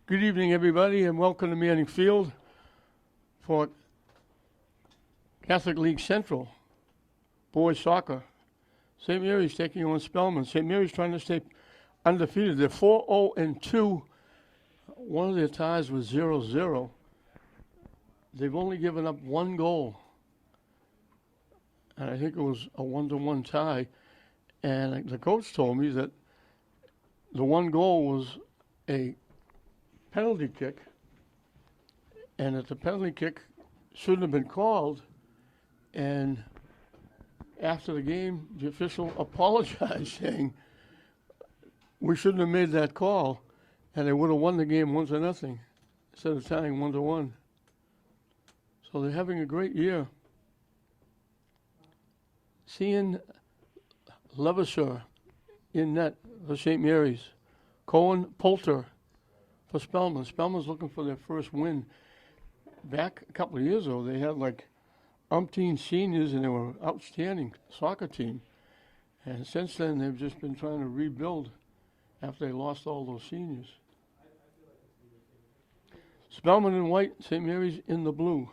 Good evening, everybody, and welcome to Manning Field for Catholic League Central boys soccer. St. Mary's taking on Spellman. St. Mary's trying to stay undefeated. They're 4-0-2. One of their ties was 0-0. They've only given up one goal, and I think it was a 1-1 tie. And the coach told me that the one goal was a penalty kick, and that the penalty kick shouldn't have been called. And after the game, the official apologized, saying we shouldn't have made that call, and they would have won the game 1-0 instead of tying 1-1. So they're having a great year. Seeing Levasseur in net for St. Mary's. Cohen Poulter for Spellman. Spellman's looking for their first win. Back a couple of years ago, they had like umpteen seniors, and they were an outstanding soccer team. And since then, they've just been trying to rebuild after they lost all those seniors. Spellman in white, St. Mary's in the blue.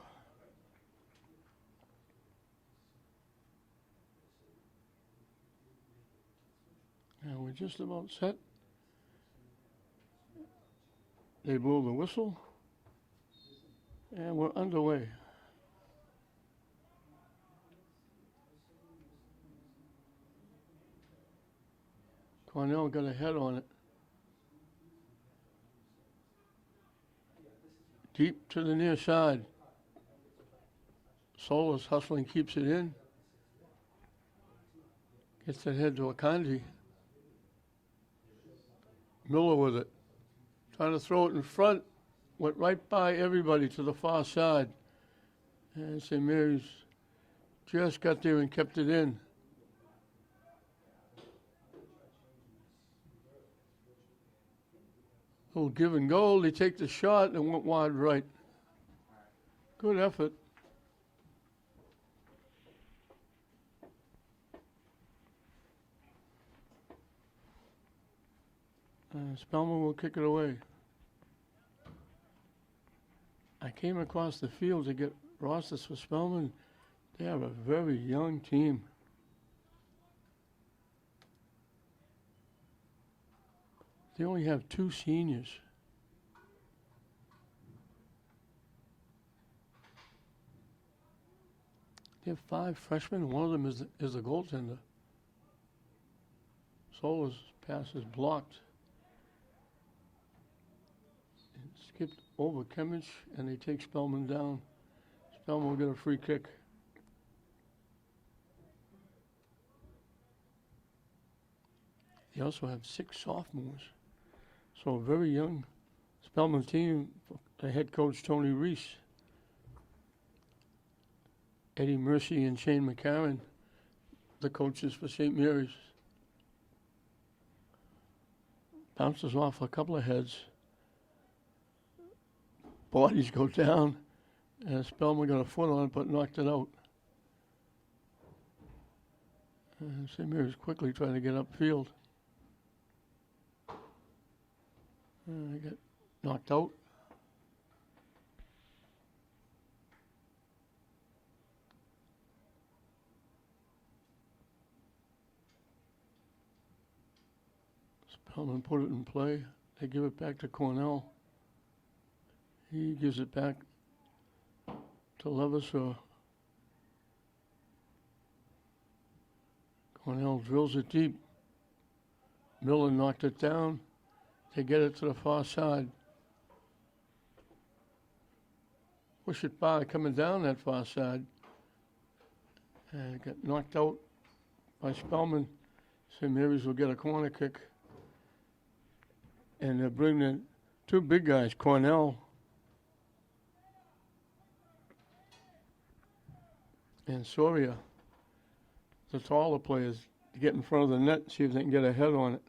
And we're just about set. They blew the whistle, and we're underway. Cornell got a head on it. Deep to the near side. Solis hustling, keeps it in. Gets that head to Akandi. Miller with it. Trying to throw it in front. Went right by everybody to the far side. And St. Mary's just got there and kept it in. Little give and go. They take the shot and went wide right. Good effort. Spellman will kick it away. I came across the field to get rosters for Spellman. They have a very young team. They only have 2 seniors. They have 5 freshmen. One of them is the goaltender. Solis' pass is blocked. Skipped over Kimmich, and they take Spellman down. Spellman will get a free kick. They also have 6 sophomores. So a very young Spellman team, the head coach Tony Reese. Eddie Mercy and Shane McCarron, the coaches for St. Mary's. Bounces off a couple of heads. Bodies go down, and Spellman got a foot on it but knocked it out. And St. Mary's quickly trying to get upfield. And they get knocked out. Spellman put it in play. They give it back to Cornell. He gives it back to Levasseur. Cornell drills it deep. Miller knocked it down. They get it to the far side. Push it by, coming down that far side. And it got knocked out by Spellman. St. Mary's will get a corner kick. And they're bringing in 2 big guys, Cornell and Soria, the taller players, to get in front of the net and see if they can get a head on it.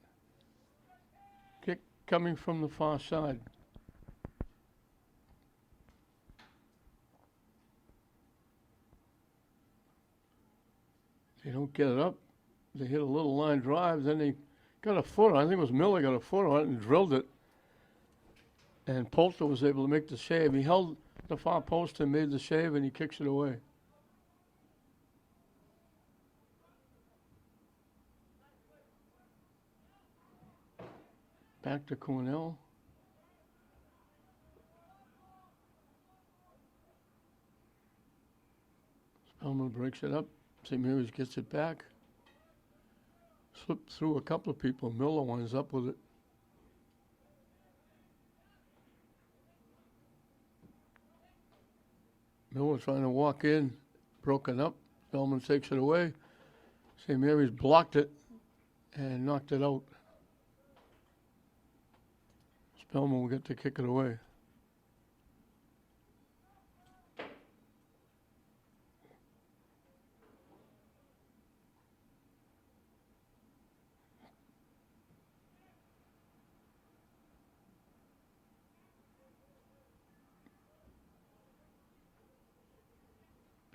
Kick coming from the far side. They don't get it up. They hit a little line drive, then they got a foot on it. I think it was Miller got a foot on it and drilled it. And Polter was able to make the save. He held the far post and made the save, and he kicks it away. Back to Cornell. Spellman breaks it up. St. Mary's gets it back. Slipped through a couple of people. Miller winds up with it. Miller trying to walk in. Broken up. Spellman takes it away. St. Mary's blocked it and knocked it out. Spellman will get to kick it away.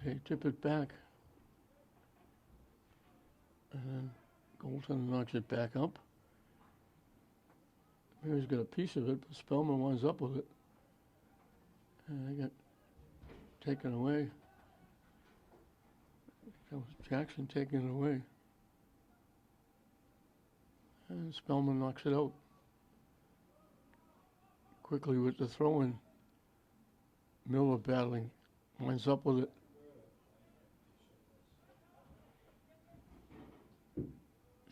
They tip it back. And then Golden knocks it back up. Mary's got a piece of it, but Spellman winds up with it. And they got taken away. That was Jackson taking it away. And Spellman knocks it out. Quickly with the throw-in. Miller battling. Winds up with it.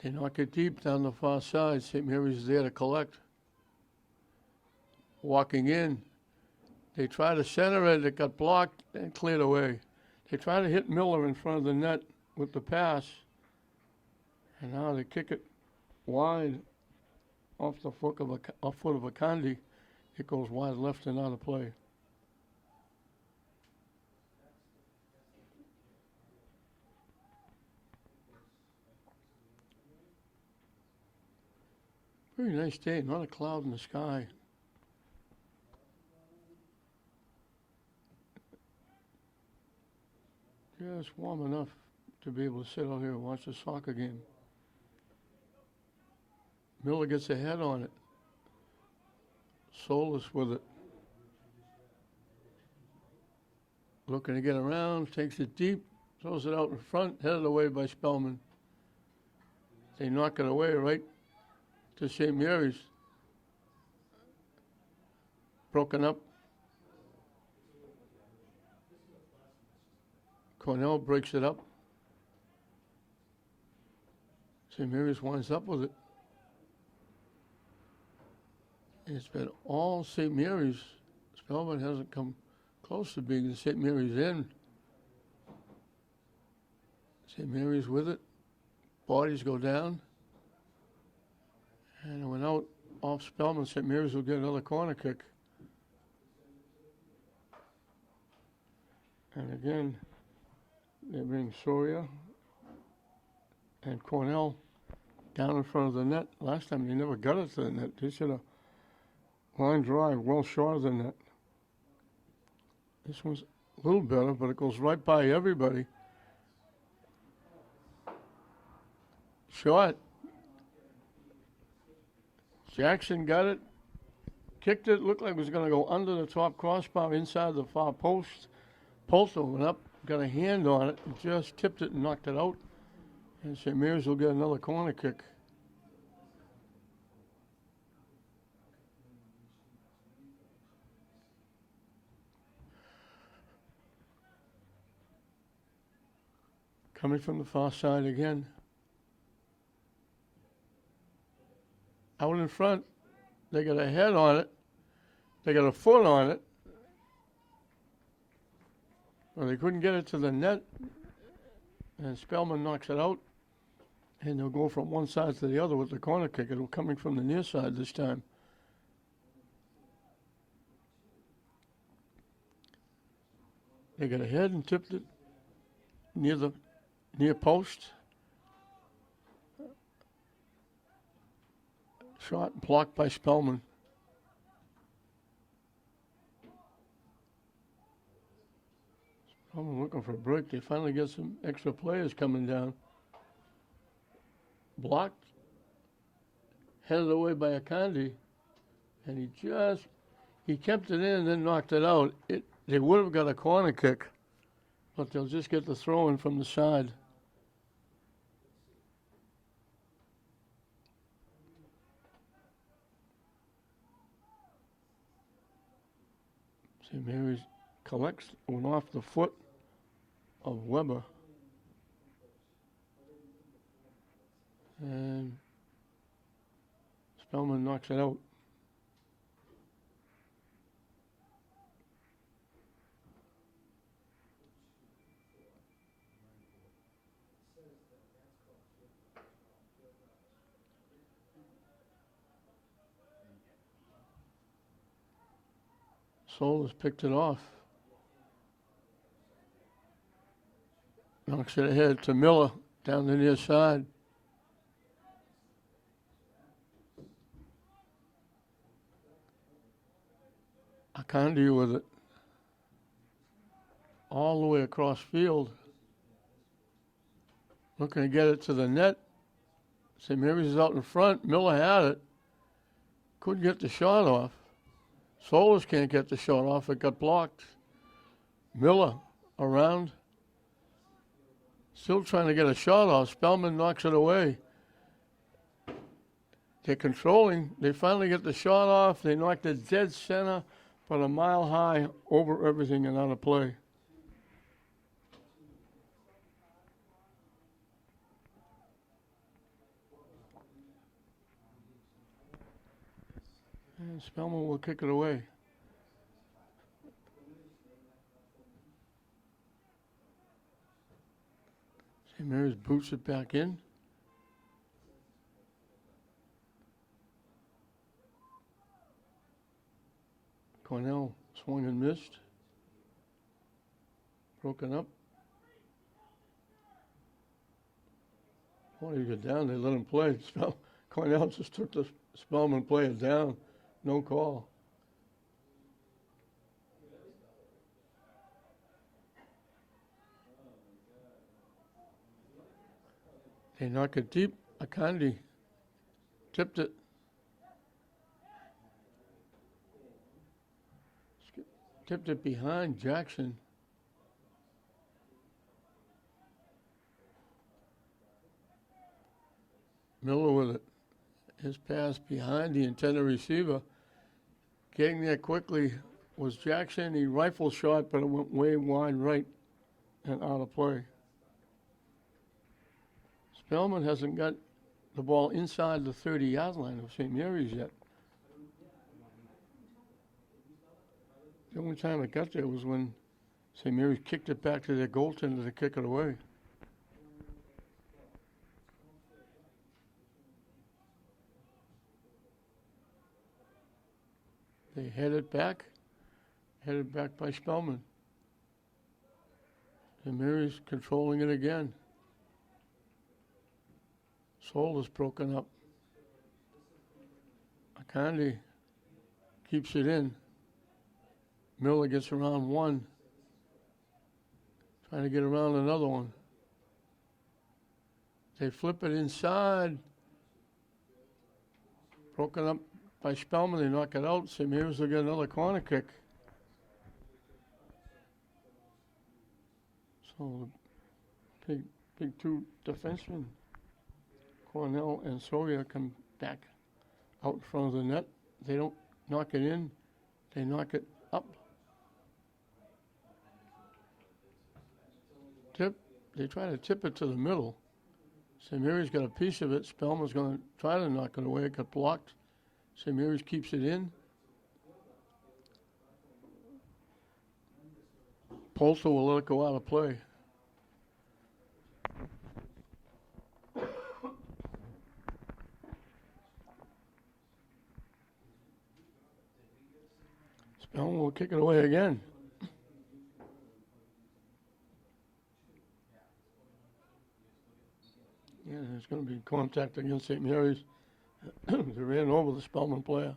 They knock it deep down the far side. St. Mary's is there to collect. Walking in. They try to center it. It got blocked and cleared away. They try to hit Miller in front of the net with the pass. And now they kick it wide off the foot of Akandi. It goes wide left and out of play. Very nice day, not a cloud in the sky. Just warm enough to be able to sit out here and watch a soccer game. Miller gets a head on it. Solis with it. Looking to get around, takes it deep, throws it out in front, headed away by Spellman. They knock it away right to St. Mary's. Broken up. Cornell breaks it up. St. Mary's winds up with it. It's been all St. Mary's. Spellman hasn't come close to being the St. Mary's end. St. Mary's with it. Bodies go down. And it went out off Spellman. St. Mary's will get another corner kick. And again, they bring Soria and Cornell down in front of the net. Last time they never got it to the net. They should have line drive well shorter than that. This one's a little better, but it goes right by everybody. Short. Jackson got it, kicked it, looked like it was going to go under the top crossbar inside the far post. Polter went up, got a hand on it, just tipped it and knocked it out. And St. Mary's will get another corner kick. Coming from the far side again. Out in front, they got a head on it. They got a foot on it. Well, they couldn't get it to the net. And Spellman knocks it out. And they'll go from one side to the other with the corner kick. It'll coming from the near side this time. They got a head and tipped it near post. Shot blocked by Spellman. Spellman looking for a break. They finally get some extra players coming down. Blocked. Headed away by Akandi. And he just He kept it in and then knocked it out. They would have got a corner kick, but they'll just get the throw in from the side. St. Mary's collects one off the foot of Weber. And Spellman knocks it out. Solis picked it off. Knocks it ahead to Miller down the near side. Akandi with it. All the way across field. Looking to get it to the net. St. Mary's is out in front. Miller had it. Couldn't get the shot off. Solis can't get the shot off. It got blocked. Miller around. Still trying to get a shot off. Spellman knocks it away. They're controlling. They finally get the shot off. They knocked it dead center, but a mile high over everything and out of play. And Spellman will kick it away. St. Mary's boots it back in. Cornell swung and missed. Broken up. When he got down, they let him play. Cornell just took the Spellman player down. No call. They knock it deep. Akandi tipped it. Tipped it behind Jackson. Miller with it. His pass behind the intended receiver. Getting there quickly was Jackson. He rifle shot, but it went way wide right and out of play. Spellman hasn't got the ball inside the 30-yard line of St. Mary's yet. The only time it got there was when St. Mary's kicked it back to their goaltender to kick it away. They headed back by Spellman. St. Mary's controlling it again. Soul is broken up. Akandi keeps it in. Miller gets around one. Trying to get around another one. They flip it inside. Broken up by Spellman. They knock it out. St. Mary's will get another corner kick. So the big two defensemen, Cornell and Sawyer, come back out in front of the net. They don't knock it in. They knock it up. Tip. They try to tip it to the middle. St. Mary's got a piece of it. Spellman's going to try to knock it away. It got blocked. St. Mary's keeps it in. Polster will let it go out of play. Spellman will kick it away again. Yeah, there's going to be contact against St. Mary's. They ran over the Spellman player.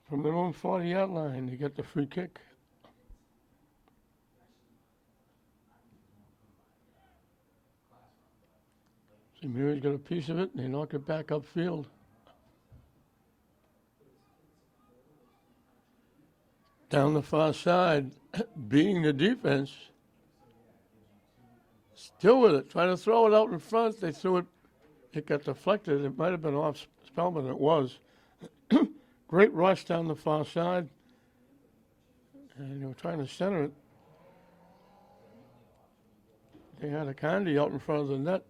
from their own 40-yard line. They get the free kick. St. Mary's got a piece of it, and they knock it back upfield. Down the far side, beating the defense. Still with it, trying to throw it out in front. They threw it. It got deflected. It might have been off Spellman. It was. Great rush down the far side. And they were trying to center it. They had a Candy out in front of the net.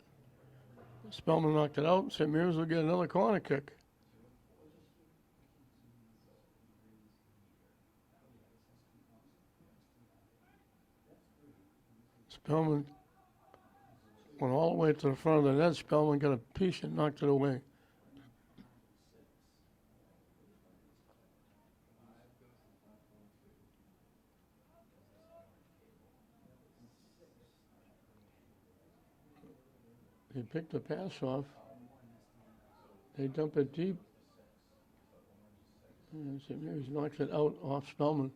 Spellman knocked it out. St. Mary's will get another corner kick. Spellman went all the way to the front of the net. Spellman got a piece and knocked it away. They picked the pass off. They dump it deep. And St. Mary's knocks it out off Spellman.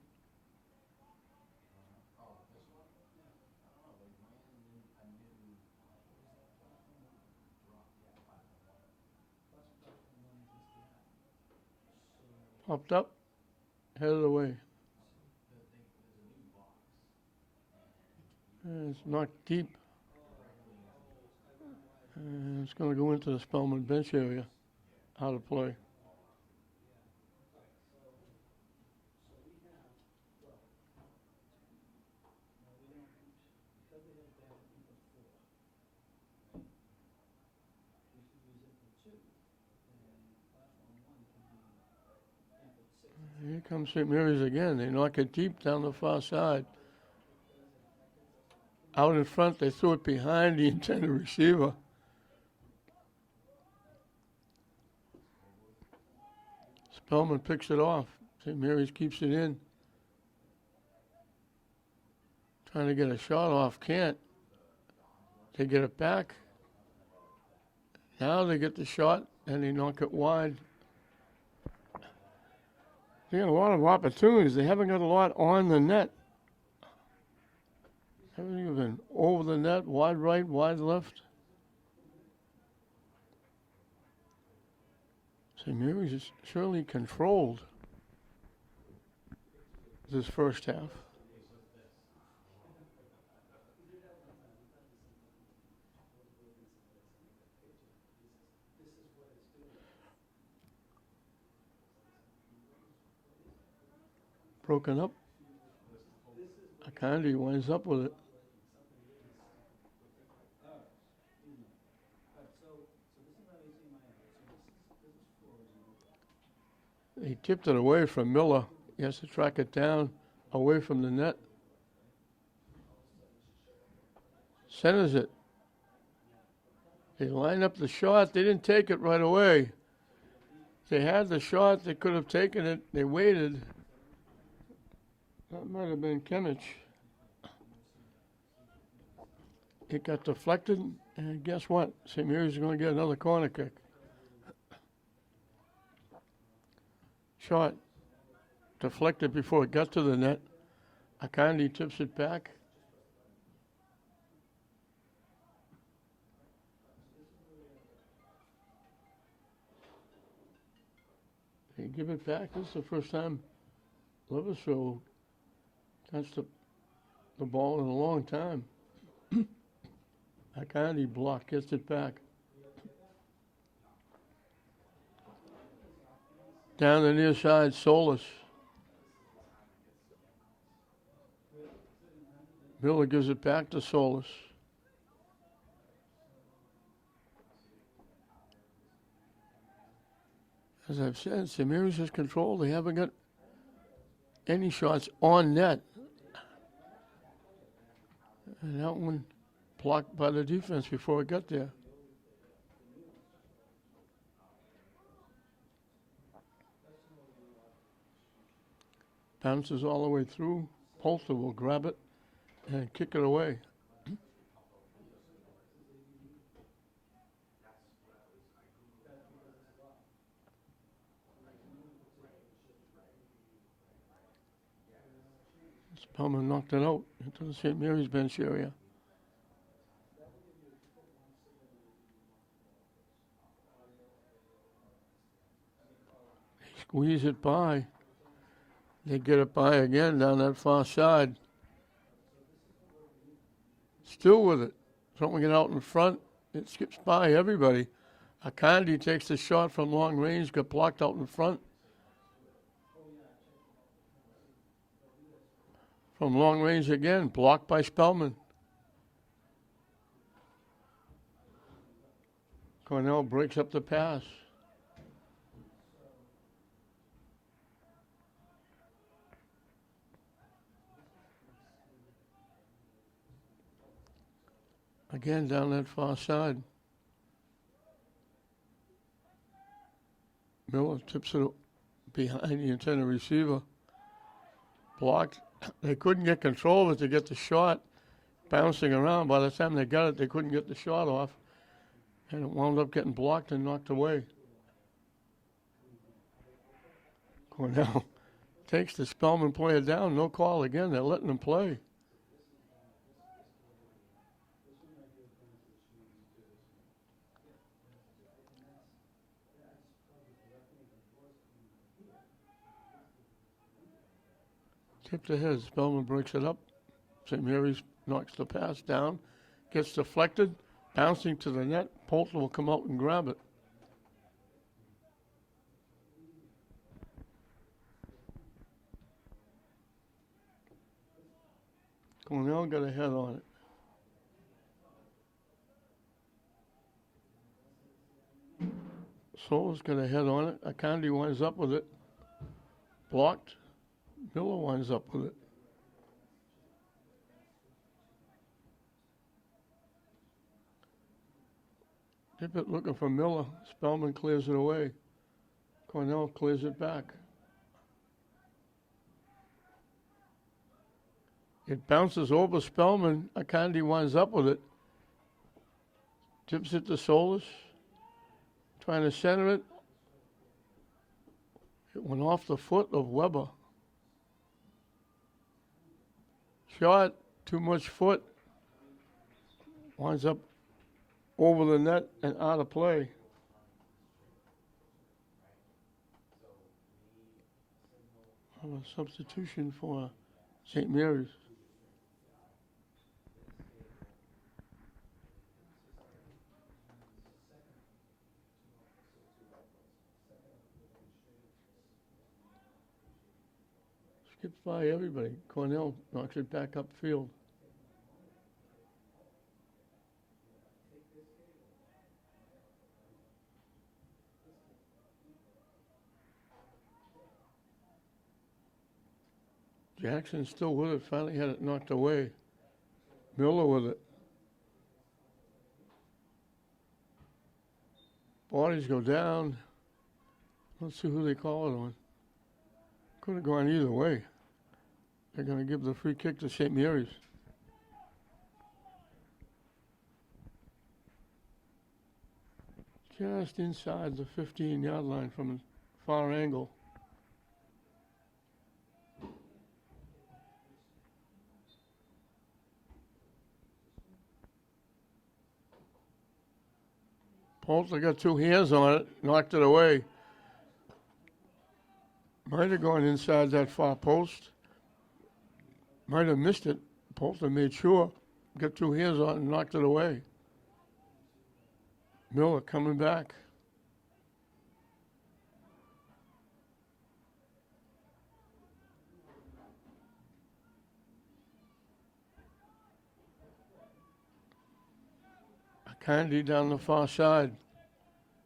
Popped up, headed away. And it's knocked deep. And it's going to go into the Spellman bench area. Out of play. Here comes St. Mary's again. They knock it deep down the far side. Out in front, they threw it behind the intended receiver. Spellman picks it off. St. Mary's keeps it in. Trying to get a shot off, can't. They get it back. Now they get the shot, and they knock it wide. They got a lot of opportunities. They haven't got a lot on the net. Haven't even over the net, wide right, wide left. St. Mary's is surely controlled this first half. Broken up. Akandi winds up with it. He tipped it away from Miller. He has to track it down away from the net. Centers it. They line up the shot. They didn't take it right away. They had the shot. They could have taken it. They waited. That might have been Kimmich. It got deflected, and guess what? St. Mary's is going to get another corner kick. Shot deflected before it got to the net. Akandi tips it back. They give it back. This is the first time Lewisville touched the ball in a long time. Akandi block gets it back. Down the near side, Solis. Miller gives it back to Solis. As I've said, St. Mary's has control. They haven't got any shots on net. And that one blocked by the defense before it got there. Bounces all the way through. Polster will grab it and kick it away. Spellman knocked it out into the St. Mary's bench area. They squeeze it by. They get it by again down that far side. Still with it. Throwing it out in front. It skips by everybody. Akandi takes the shot from long range, got blocked out in front. From long range again, blocked by Spellman. Cornell breaks up the pass. Again down that far side. Miller tips it behind the intended receiver. Blocked. They couldn't get control of it to get the shot bouncing around. By the time they got it, they couldn't get the shot off. And it wound up getting blocked and knocked away. Cornell takes the Spellman player down. No call again. They're letting him play. Tipped ahead. Spellman breaks it up. St. Mary's knocks the pass down. Gets deflected. Bouncing to the net. Polton will come out and grab it. Cornell got a head on it. Solis got a head on it. Akandi winds up with it. Blocked. Miller winds up with it. Tippett looking for Miller. Spellman clears it away. Cornell clears it back. It bounces over Spellman. Akandi winds up with it. Tips it to Solis. Trying to center it. It went off the foot of Weber. Shot, too much foot. Winds up over the net and out of play. A substitution for St. Mary's. Skips by everybody. Cornell knocks it back upfield. Jackson still with it. Finally had it knocked away. Miller with it. Bodies go down. Let's see who they call it on. Could have gone either way. They're going to give the free kick to St. Mary's. Just inside the 15-yard line from a far angle. Polter got two hands on it, knocked it away. Might have gone inside that far post. Might have missed it. Polter made sure. Got two hands on it and knocked it away. Miller coming back. Akandi down the far side.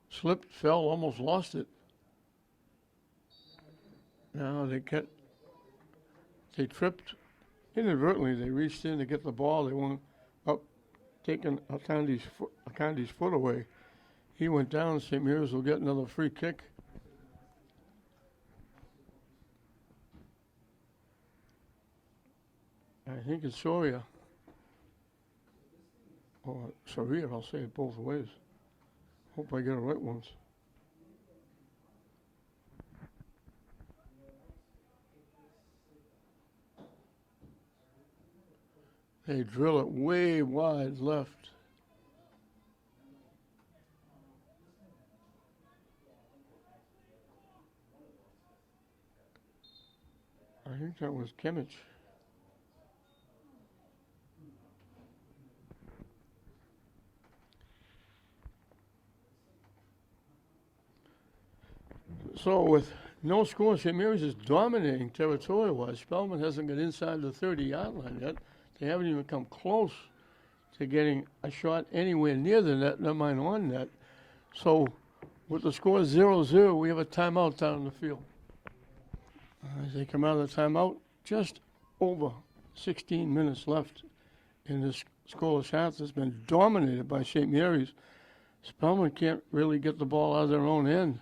Slipped, fell, almost lost it. Now they tripped inadvertently. They reached in to get the ball. They went up, taking Akandi's foot away. He went down. St. Mary's will get another free kick. I think it's Soria. Or Soria, I'll say it both ways. Hope I get it right once. They drill it way wide left. I think that was Kimmich. So with no score, St. Mary's is dominating territorial-wise. Spellman hasn't got inside the 30-yard line yet. They haven't even come close to getting a shot anywhere near the net, never mind on net. So with the score 0-0, we have a timeout down in the field. As they come out of the timeout, just over 16 minutes left in this scoreless half that's been dominated by St. Mary's. Spellman can't really get the ball out of their own end.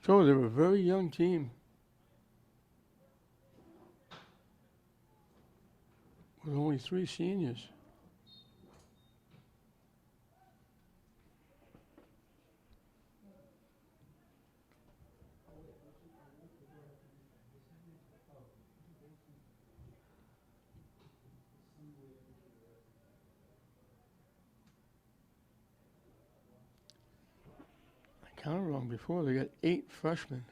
So they're a very young team with only 3 seniors. I counted wrong before. They got 8 freshmen.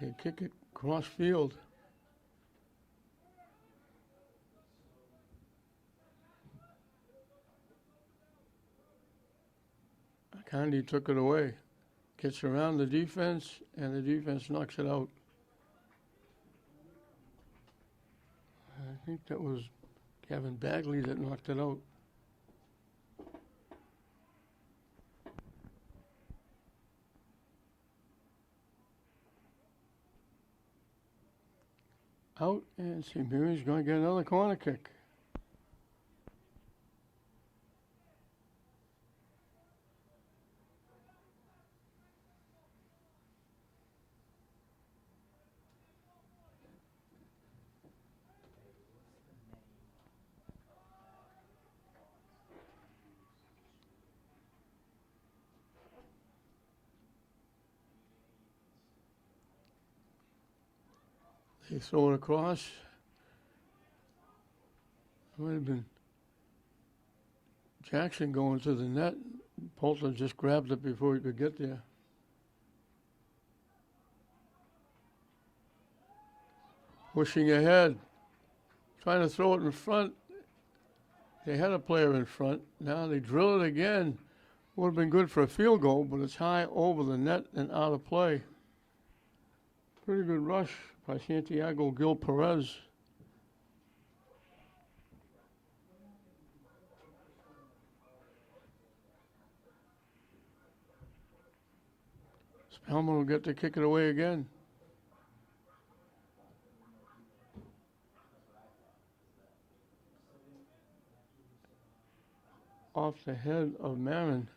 They kick it cross field. Candy took it away. Gets around the defense, and the defense knocks it out. I think that was Kevin Bagley that knocked it out. Out, and St. Mary's going to get another corner kick. They throw it across. It might have been Jackson going to the net. Poulter just grabbed it before he could get there. Pushing ahead. Trying to throw it in front. They had a player in front. Now they drill it again. Would have been good for a field goal, but it's high over the net and out of play. Pretty good rush by Santiago Gil Perez. Spellman will get to kick it away again. Off the head of Marin.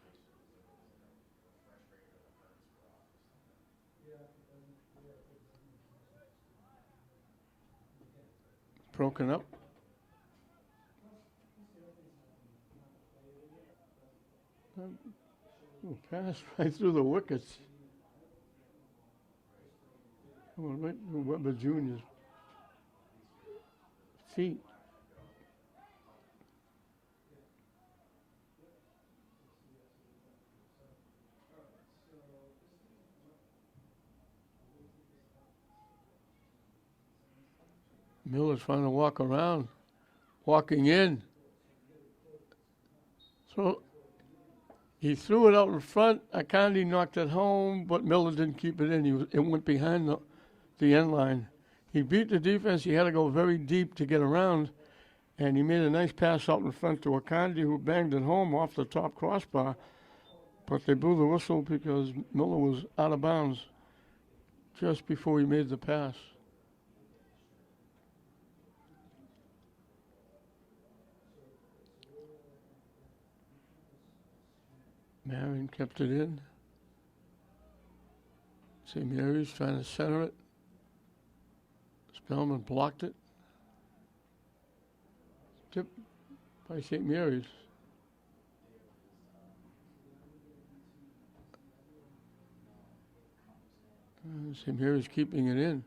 Broken up. Passed right through the wickets. Right through Weber Jr.'s feet. Miller's trying to walk around, walking in. So he threw it out in front. Akandi knocked it home, but Miller didn't keep it in. It went behind the end line. He beat the defense. He had to go very deep to get around, and he made a nice pass out in front to Akandi, who banged it home off the top crossbar. But they blew the whistle because Miller was out of bounds just before he made the pass. Marion kept it in. St. Mary's trying to center it. Spellman blocked it. Tipped by St. Mary's. St. Mary's keeping it in.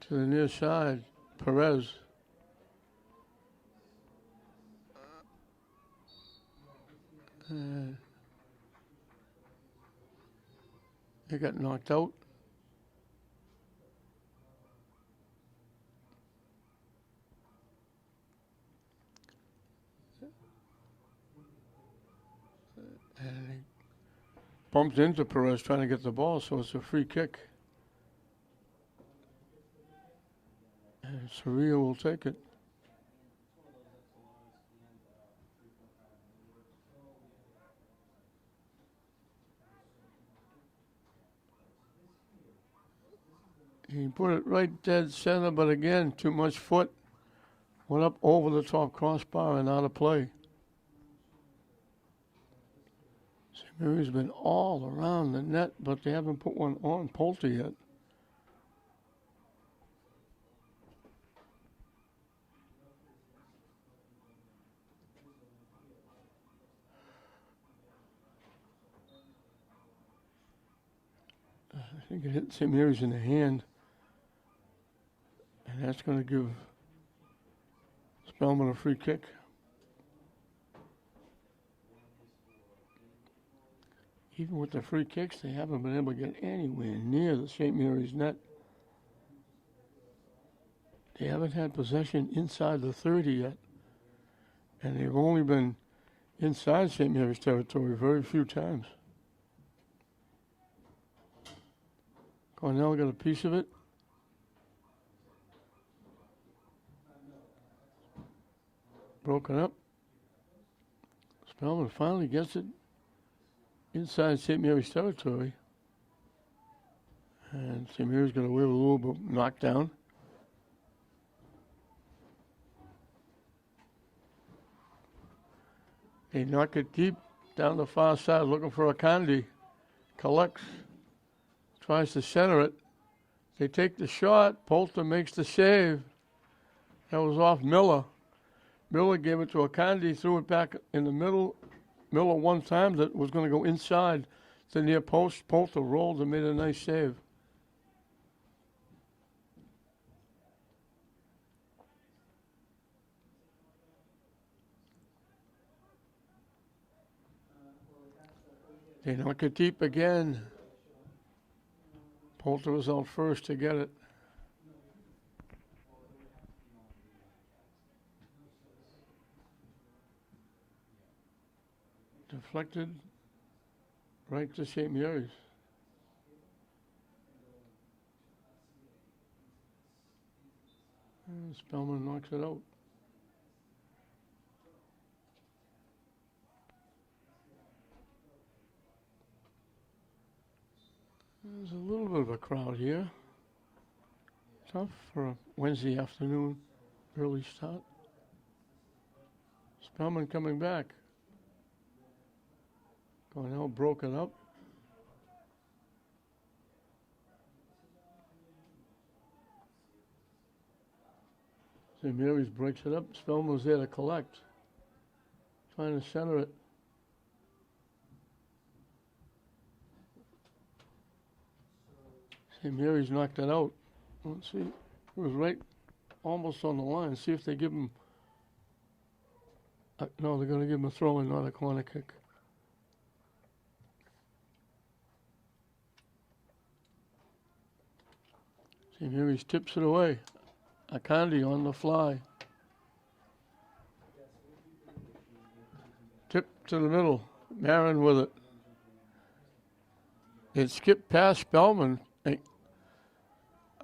to the near side. Perez. He got knocked out. And he bumped into Perez trying to get the ball, so it's a free kick. And Soria will take it. He put it right dead center, but again, too much foot. Went up over the top crossbar and out of play. St. Mary's been all around the net, but they haven't put one on Poulter yet. I think it hit St. Mary's in the hand. And that's going to give Spellman a free kick. Even with the free kicks, they haven't been able to get anywhere near the St. Mary's net. They haven't had possession inside the 30 yet. And they've only been inside St. Mary's territory very few times. Cornell got a piece of it. Broken up. Spellman finally gets it inside St. Mary's territory. And St. Mary's got away with a little bit knockdown. They knock it deep down the far side looking for Akandi. Collects. Tries to center it. They take the shot. Poulter makes the save. That was off Miller. Miller gave it to Akandi, threw it back in the middle. Miller one time that was going to go inside the near post. Poulter rolled and made a nice save. They knock it deep again. Poulter was out first to get it. Deflected right to St. Mary's. And Spellman knocks it out. There's a little bit of a crowd here. Tough for a Wednesday afternoon early start. Spellman coming back. Cornell broken up. St. Mary's breaks it up. Spellman was there to collect. Trying to center it. St. Mary's knocked it out. Let's see. It was right almost on the line. See if they give him. No, they're going to give him a throw in, not a corner kick. St. Mary's tips it away. Akandi on the fly. Tip to the middle. Marin with it. It skipped past Spellman.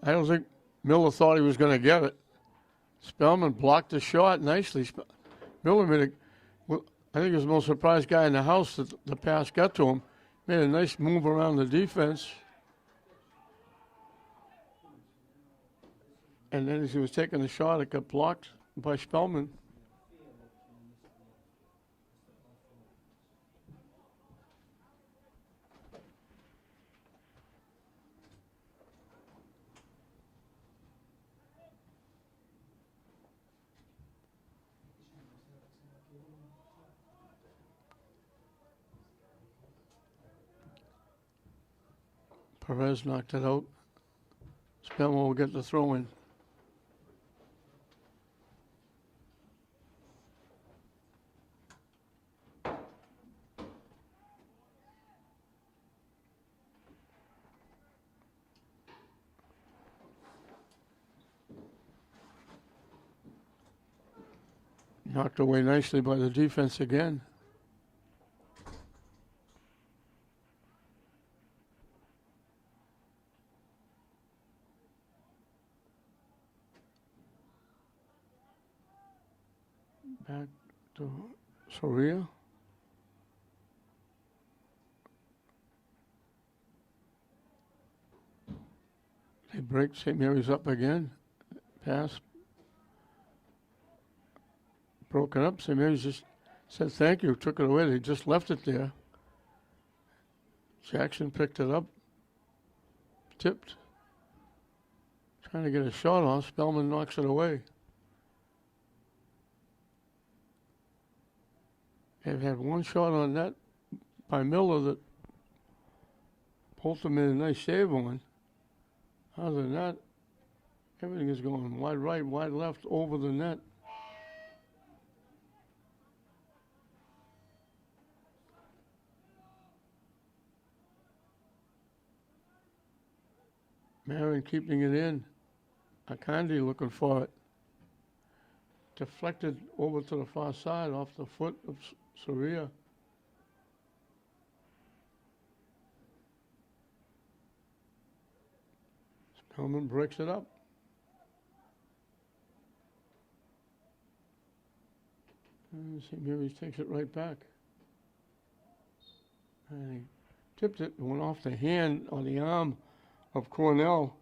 I don't think Miller thought he was going to get it. Spellman blocked the shot nicely. Miller made I think he was the most surprised guy in the house that the pass got to him. Made a nice move around the defense. And then as he was taking the shot, it got blocked by Spellman. Perez knocked it out. Spellman will get the throw in. Knocked away nicely by the defense again. Back to Soria. They break. St. Mary's up again. Pass. Broken up. St. Mary's just said thank you, took it away. They just left it there. Jackson picked it up. Tipped. Trying to get a shot off. Spellman knocks it away. They've had one shot on that by Miller that Polter made a nice save on. Other than that, everything is going wide right, wide left, over the net. Marin keeping it in. Akandi looking for it. Deflected over to the far side off the foot of Soria. Spellman breaks it up. And St. Mary's takes it right back. And he tipped it and went off the hand on the arm of Cornell.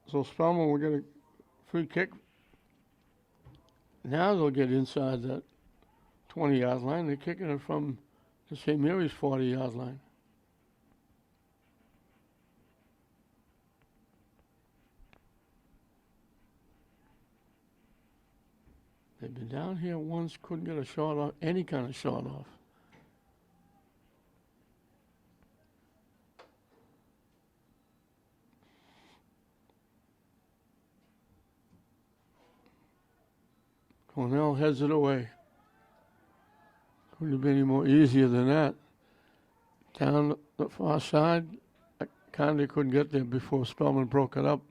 So Spellman will get a free kick. Now they'll get inside that 20-yard line. They're kicking it from the St. Mary's 40-yard line. They've been down here once, couldn't get a shot off, any kind of shot off. Cornell heads it away. Couldn't have been any more easier than that. Down the far side, Conde couldn't get there before Spellman broke it up.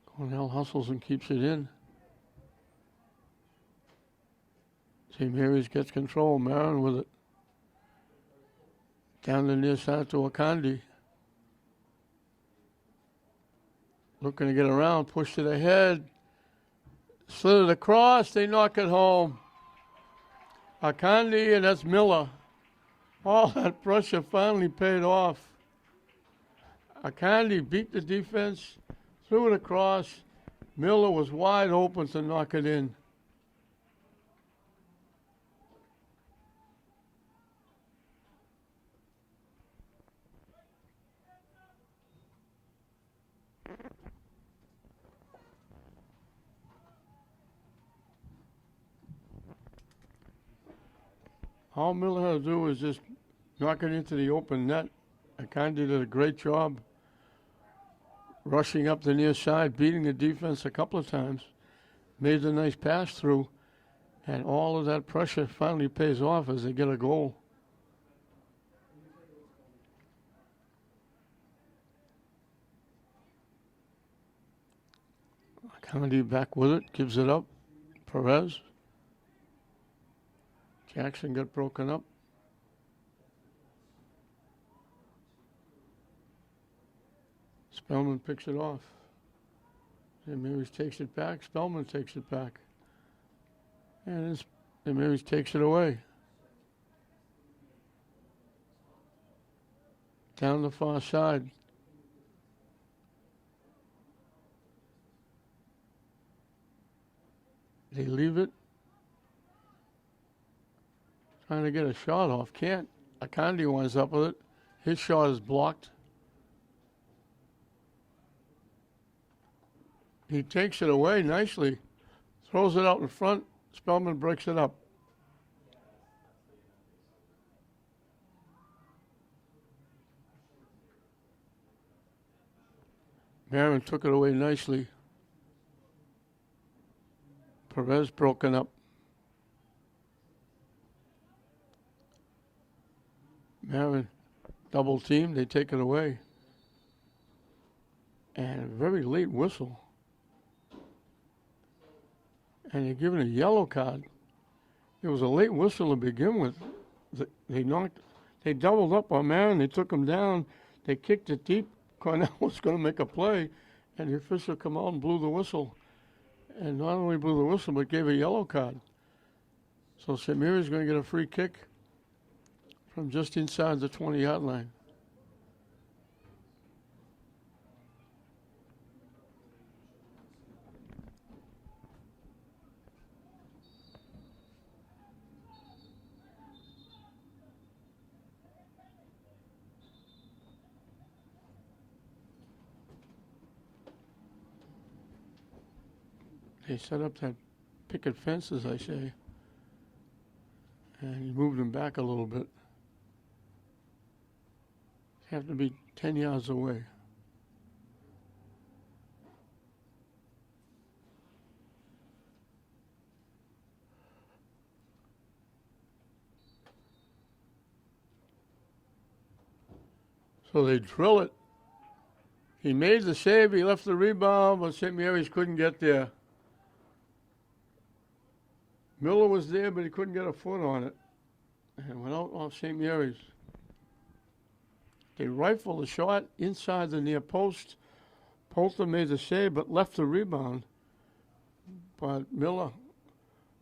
Cornell hustles and keeps it in. St. Mary's gets control. Marin with it. Down the near side to Akandi. Looking to get around, pushed it ahead. Slid it across, they knock it home. Akandi, and that's Miller. All that pressure finally paid off. Akandi beat the defense, threw it across. Miller was wide open to knock it in. All Miller had to do was just knock it into the open net. Akandi did a great job rushing up the near side, beating the defense a couple of times, made a nice pass through, and all of that pressure finally pays off as they get a goal. Akandi back with it, gives it up. Perez. Jackson got broken up. Spellman picks it off. St. Mary's takes it back. Spellman takes it back. And St. Mary's takes it away. Down the far side. They leave it. Trying to get a shot off. Can't. Akandi winds up with it. His shot is blocked. He takes it away nicely. Throws it out in front. Spellman breaks it up. Marin took it away nicely. Perez broken up. Marin double team, they take it away. And a very late whistle. And they're given a yellow card. It was a late whistle to begin with. They doubled up on Marin, they took him down, they kicked it deep. Cardinal was going to make a play, and the official come out and blew the whistle. And not only blew the whistle, but gave a yellow card. So St. Mary's going to get a free kick from just inside the 20-yard line. They set up that picket fence, as I say, and he moved them back a little bit. They have to be 10 yards away. So they drill it. He made the save, he left the rebound, but St. Mary's couldn't get there. Miller was there, but he couldn't get a foot on it. And went out off St. Mary's. They rifled the shot inside the near post. Poulter made the save, but left the rebound. But Miller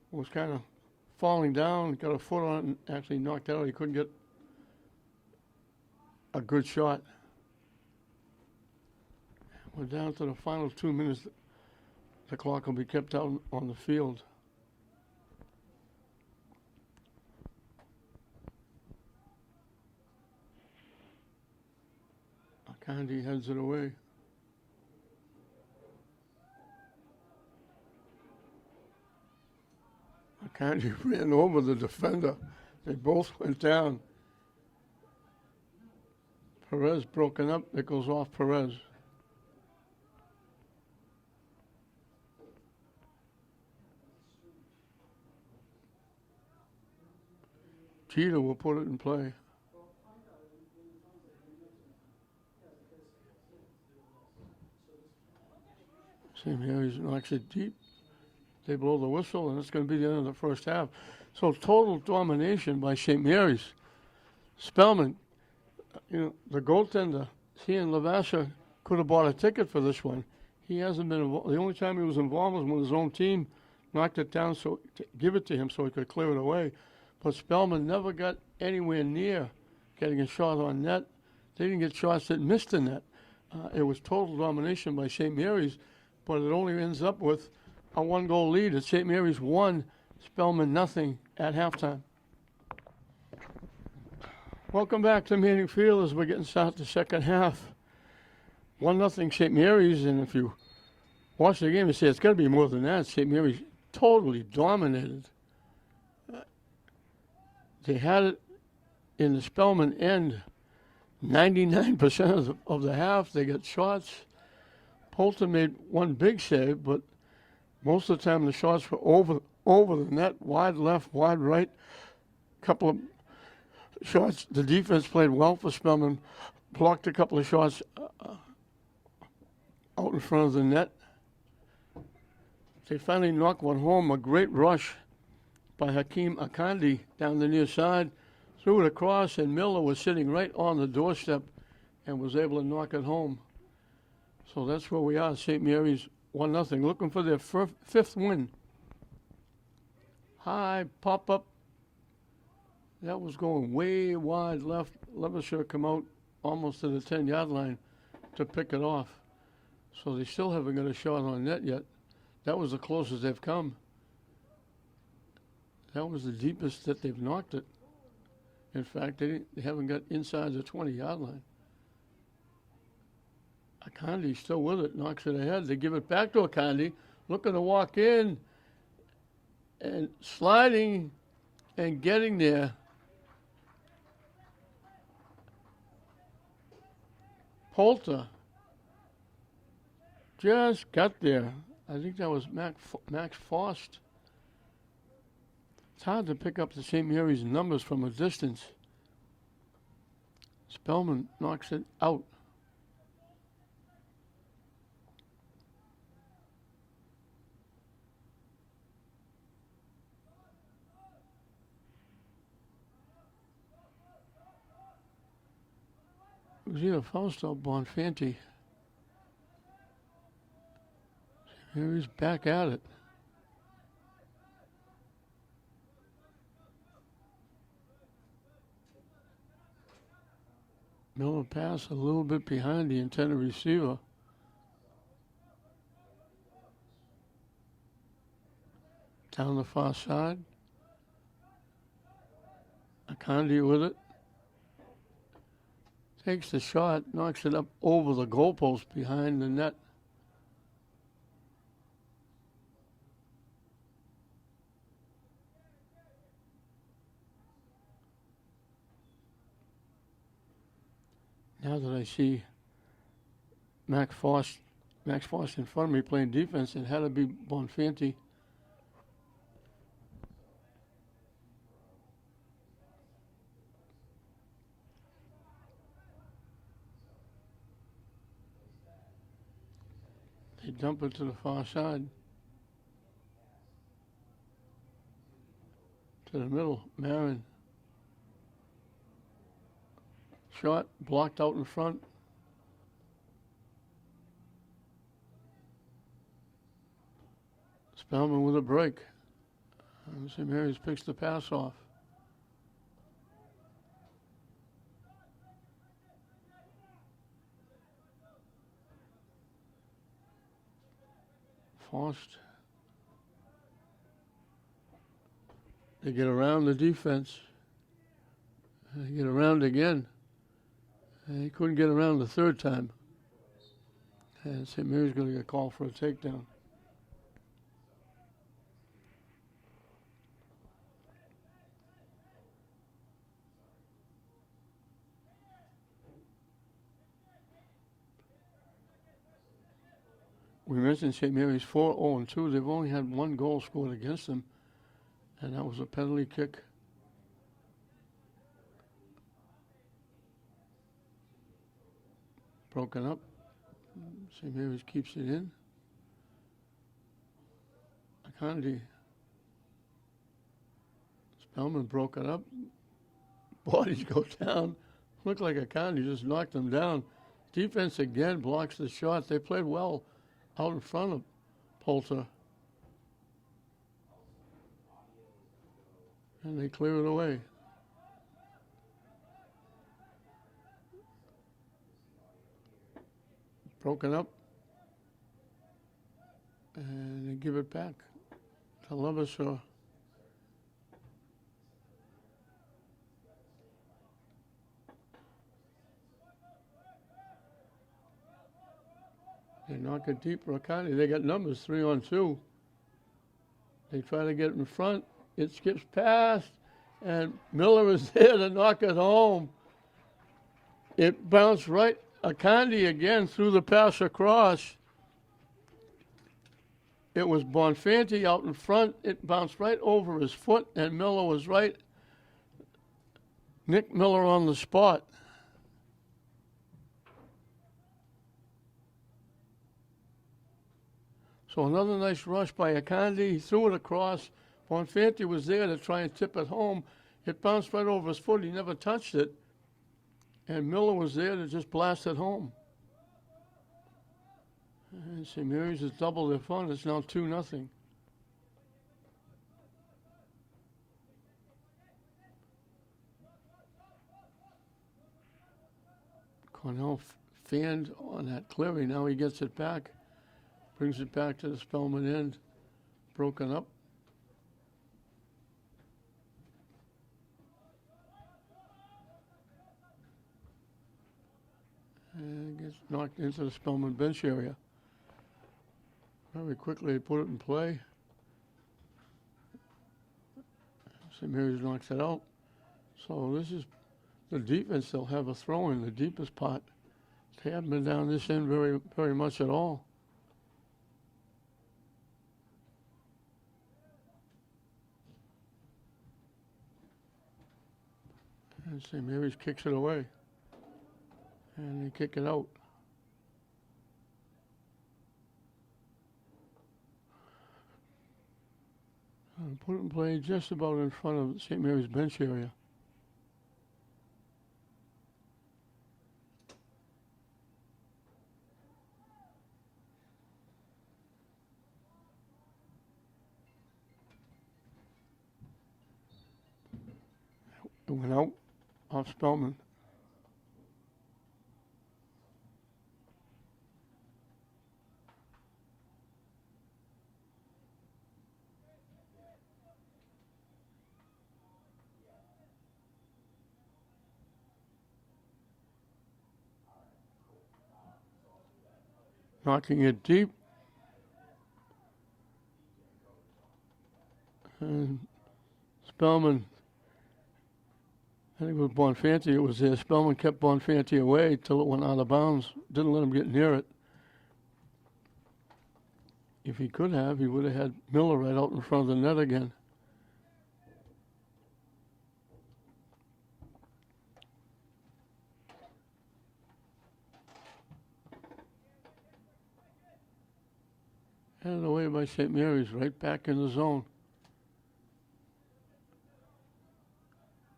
was kind of falling down, got a foot on it, and actually knocked out. He couldn't get a good shot. We're down to the final 2 minutes. The clock will be kept out on the field. Candy heads it away. Candy ran over the defender. They both went down. Perez broken up. It goes off Perez. Cheetah will put it in play. St. Mary's knocks it deep. They blow the whistle, and it's going to be the end of the first half. So total domination by St. Mary's. Spellman, the goaltender, he and Lavasha could have bought a ticket for this one. He hasn't been involved. The only time he was involved was when his own team knocked it down to give it to him so he could clear it away. But Spellman never got anywhere near getting a shot on net. They didn't get shots that missed the net. It was total domination by St. Mary's, but it only ends up with a one-goal lead. It's St. Mary's 1, Spellman nothing at halftime. Welcome back to Manning Field as we're getting started the second half. 1-0 St. Mary's, and if you watch the game, you say it's got to be more than that. St. Mary's totally dominated. They had it in the Spellman end 99% of the half. They got shots. Poulter made one big save, but most of the time the shots were over the net, wide left, wide right. Couple of shots. The defense played well for Spellman, blocked a couple of shots out in front of the net. They finally knocked one home, a great rush by Hakeem Akandi down the near side, threw it across, and Miller was sitting right on the doorstep and was able to knock it home. So that's where we are, St. Mary's 1-0, looking for their fifth win. High pop-up. That was going way wide left. Levershire come out almost to the 10-yard line to pick it off. So they still haven't got a shot on net yet. That was the closest they've come. That was the deepest that they've knocked it. In fact, they haven't got inside the 20-yard line. Akandi's still with it, knocks it ahead. They give it back to Akandi, looking to walk in. and sliding and getting there. Poulter just got there. I think that was Max Faust. It's hard to pick up the St. Mary's numbers from a distance. Spellman knocks it out. It was either Faust or Bonfanti. Here he's back at it. Miller pass a little bit behind the intended receiver. Down the far side. Akandi with it. Takes the shot, knocks it up over the goalpost behind the net. Now that I see Max Faust in front of me playing defense, it had to be Bonfanti. They dump it to the far side. To the middle, Marin. Shot blocked out in front. Spellman with a break. St. Mary's picks the pass off. Faust. They get around the defense. They get around again. And he couldn't get around the third time. And St. Mary's going to get called for a takedown. We mentioned St. Mary's 4-0-2. They've only had one goal scored against them, and that was a penalty kick. Broken up. St. Mary's keeps it in. Akandi. Spellman broke it up. Bodies go down. Looked like Akandi just knocked them down. Defense again blocks the shot. They played well out in front of Poulter. And they clear it away. Broken up. And they give it back to Levershaw. They knock it deep for Akandi. They got numbers 3-on-2. They try to get in front. It skips past, and Miller is there to knock it home. It bounced right. Akandi again threw the pass across. It was Bonfanti out in front. It bounced right over his foot, and Miller was right. Nick Miller on the spot. So another nice rush by Akandi. He threw it across. Bonfanti was there to try and tip it home. It bounced right over his foot. He never touched it. And Miller was there to just blast it home. And St. Mary's has doubled their fun. It's now 2-0. Cornell fanned on that clearing. Now he gets it back. Brings it back to the Spellman end. Broken up. And gets knocked into the Spellman bench area. Very quickly they put it in play. St. Mary's knocks it out. So this is the defense. They'll have a throw in the deepest part. They haven't been down this end very much at all. And St. Mary's kicks it away. And they kick it out. Put it in play just about in front of St. Mary's bench area. It went out off Spellman. Knocking it deep. And Spellman, I think it was Bonfanti, it was there. Spellman kept Bonfanti away till it went out of bounds. Didn't let him get near it. If he could have, he would have had Miller right out in front of the net again. Headed away by St. Mary's, right back in the zone.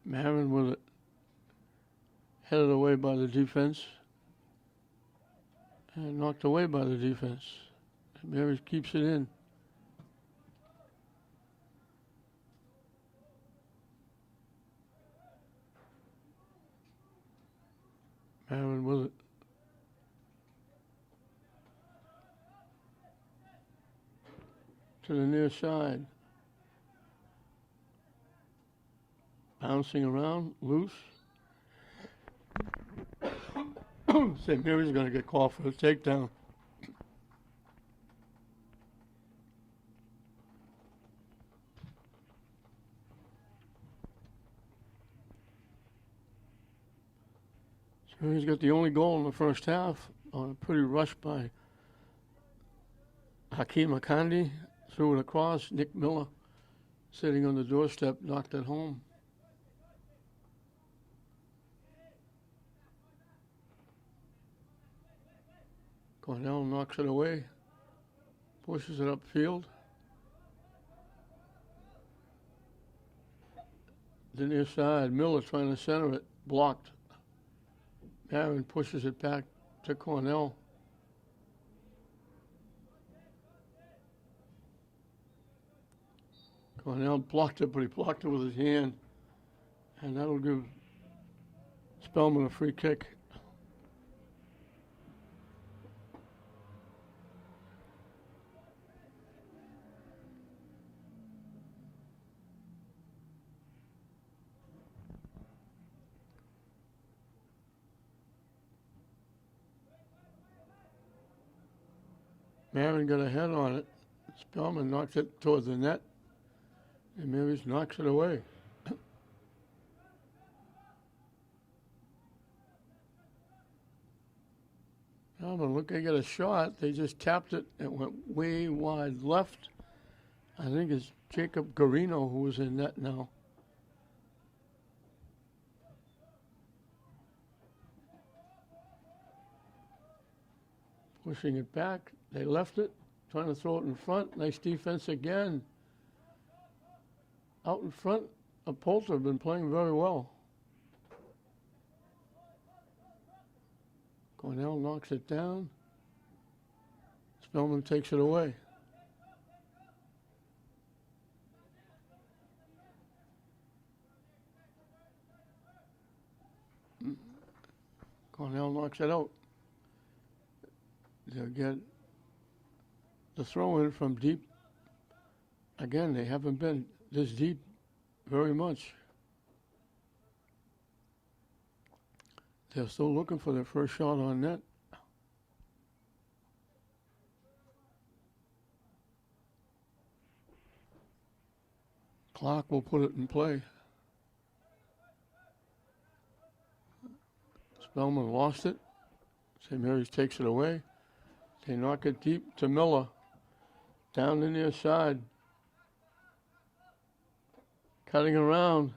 Marin with it. Headed away by the defense. And knocked away by the defense. St. Mary's keeps it in. Marin with it. To the near side. Bouncing around, loose. St. Mary's going to get called for a takedown. St. Mary's got the only goal in the first half on a pretty rush by Hakeem Akandi. Threw it across. Nick Miller, sitting on the doorstep, knocked it home. Cornell knocks it away, pushes it upfield. The near side, Miller trying to center it, blocked. Marin pushes it back to Cornell. Cornell blocked it, but he blocked it with his hand. And that'll give Spellman a free kick. Marin got a head on it. Spellman knocks it towards the net. And Mary's knocks it away. Oh, but look, they got a shot. They just tapped it. It went way wide left. I think it's Jacob Garino who was in net now. Pushing it back. They left it. Trying to throw it in front. Nice defense again. Out in front, Polter have been playing very well. Cornell knocks it down. Spellman takes it away. Cornell knocks it out. They'll get the throw in from deep. Again, they haven't been this deep very much. They're still looking for their first shot on net. Clark will put it in play. Spellman lost it. St. Mary's takes it away. They knock it deep to Miller. Down the near side. Cutting around.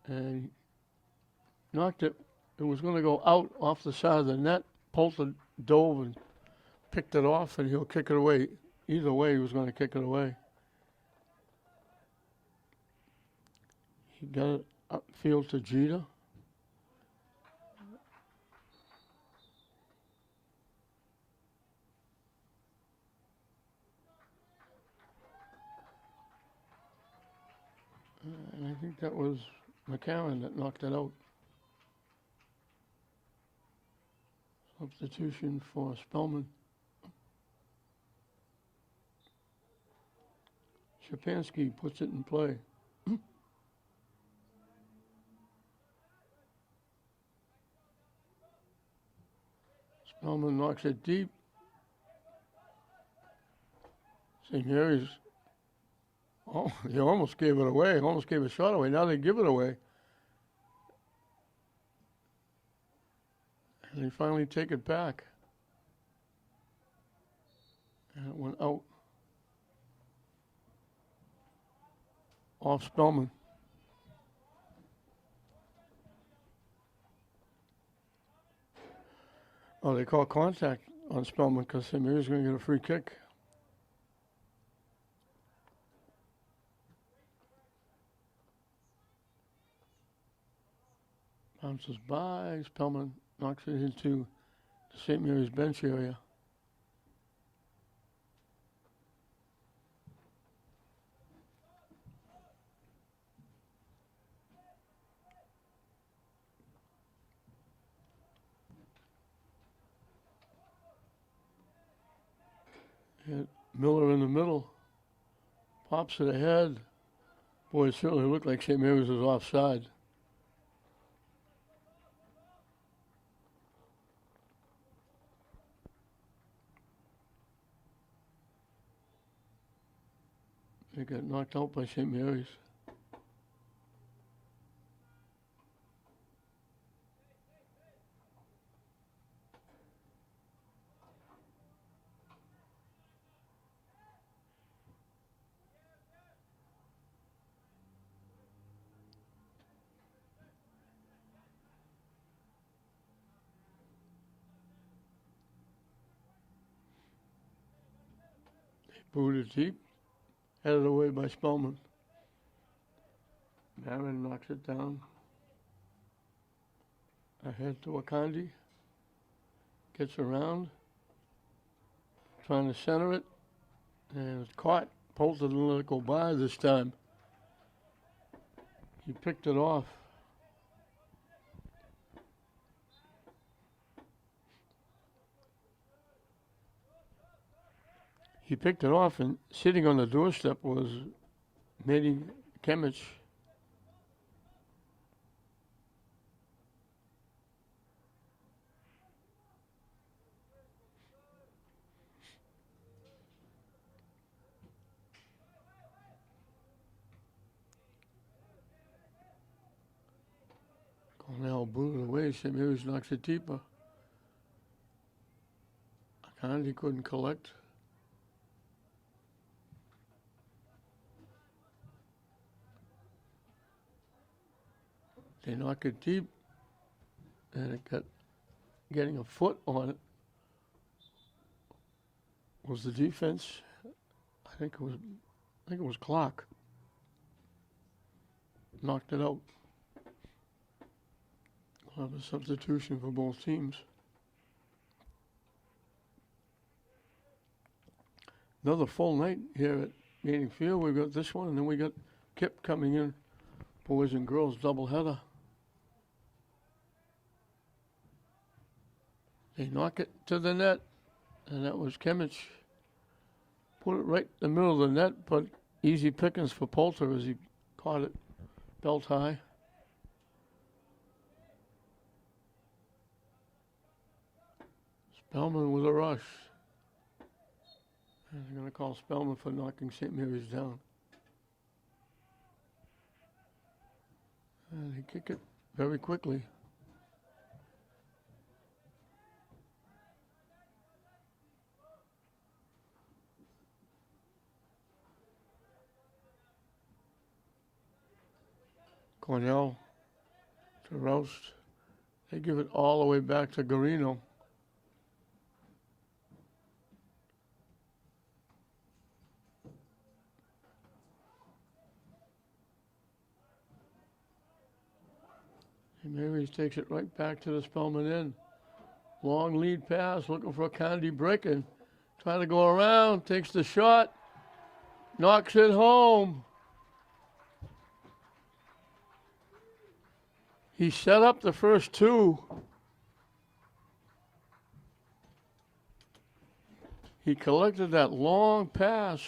And knocked it. It was going to go out off the side of the net. Poulter dove and picked it off, and he'll kick it away. Either way, he was going to kick it away. He got it upfield to Jeter. And I think that was McCarron that knocked it out. Substitution for Spellman. Shapansky puts it in play. Spellman knocks it deep. St. Mary's, oh, they almost gave it away, almost gave a shot away. Now they give it away. And they finally take it back. And it went out off Spellman. Oh, they call contact on Spellman because St. Mary's going to get a free kick. Bounces by. Spellman knocks it into the St. Mary's bench area. Hit Miller in the middle. Pops it ahead. Boy, it certainly looked like St. Mary's was offside. They got knocked out by St. Mary's. They booted deep. Headed away by Spellman. Marin knocks it down. Ahead to Akandi. Gets around. Trying to center it. And it's caught. Poulter didn't let it go by this time. He picked it off. He picked it off, and sitting on the doorstep was Medi Kemich. Cornell booted away. St. Mary's knocks it deeper. Akandi couldn't collect. They knock it deep, and it got getting a foot on it. Was the defense? I think it was Clark. Knocked it out. We'll have a substitution for both teams. Another full night here at Meeting Field. We've got this one, and then we got Kip coming in. Boys and girls doubleheader. They knock it to the net, and that was Kemich. Put it right in the middle of the net, but easy pickings for Poulter as he caught it belt high. Spellman with a rush. And they're going to call Spellman for knocking St. Mary's down. And he kicked it very quickly. Cornell to Roust. They give it all the way back to Garino. And Mary's takes it right back to the Spellman end. Long lead pass, looking for a Candy breaking. Trying to go around, takes the shot, knocks it home. He set up the first two. He collected that long pass.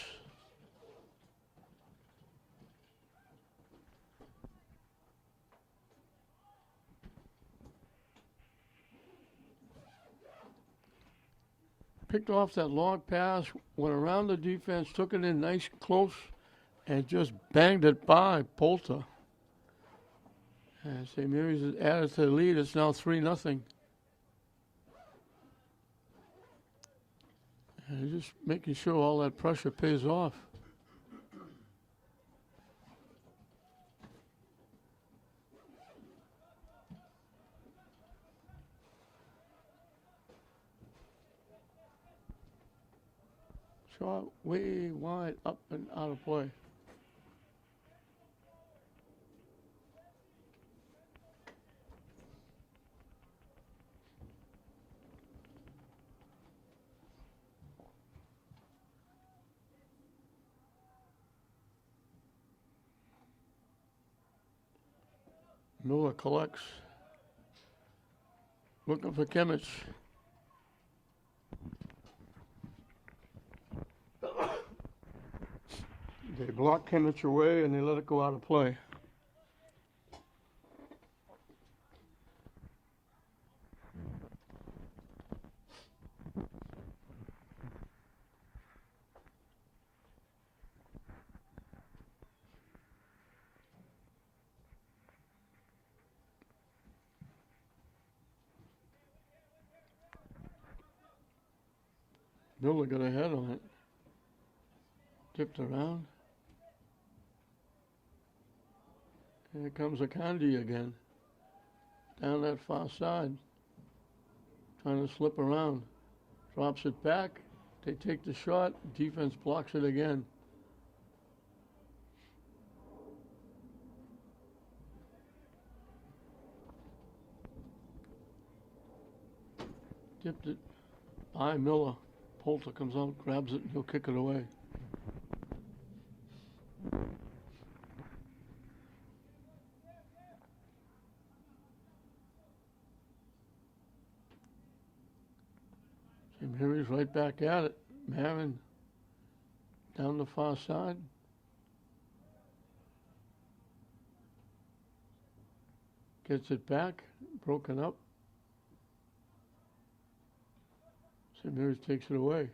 Picked off that long pass, went around the defense, took it in nice close, and just banged it by Polter. And St. Mary's has added to the lead. It's now 3-0. And just making sure all that pressure pays off. Shot way wide up and out of play. Miller collects. Looking for Kimmich. They block Kimmich away and they let it go out of play. Miller got a head on it. Tipped around. Here comes Akandi again. Down that far side. Trying to slip around. Drops it back. They take the shot. Defense blocks it again. Tipped it by Miller. Polter comes out, grabs it, and he'll kick it away. St. Mary's right back at it. Marin down the far side. Gets it back, broken up. St. Mary's takes it away.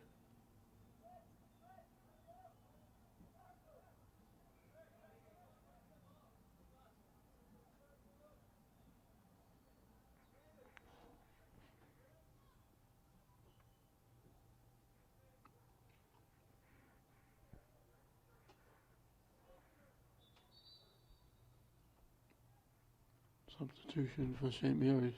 Substitution for St. Mary's.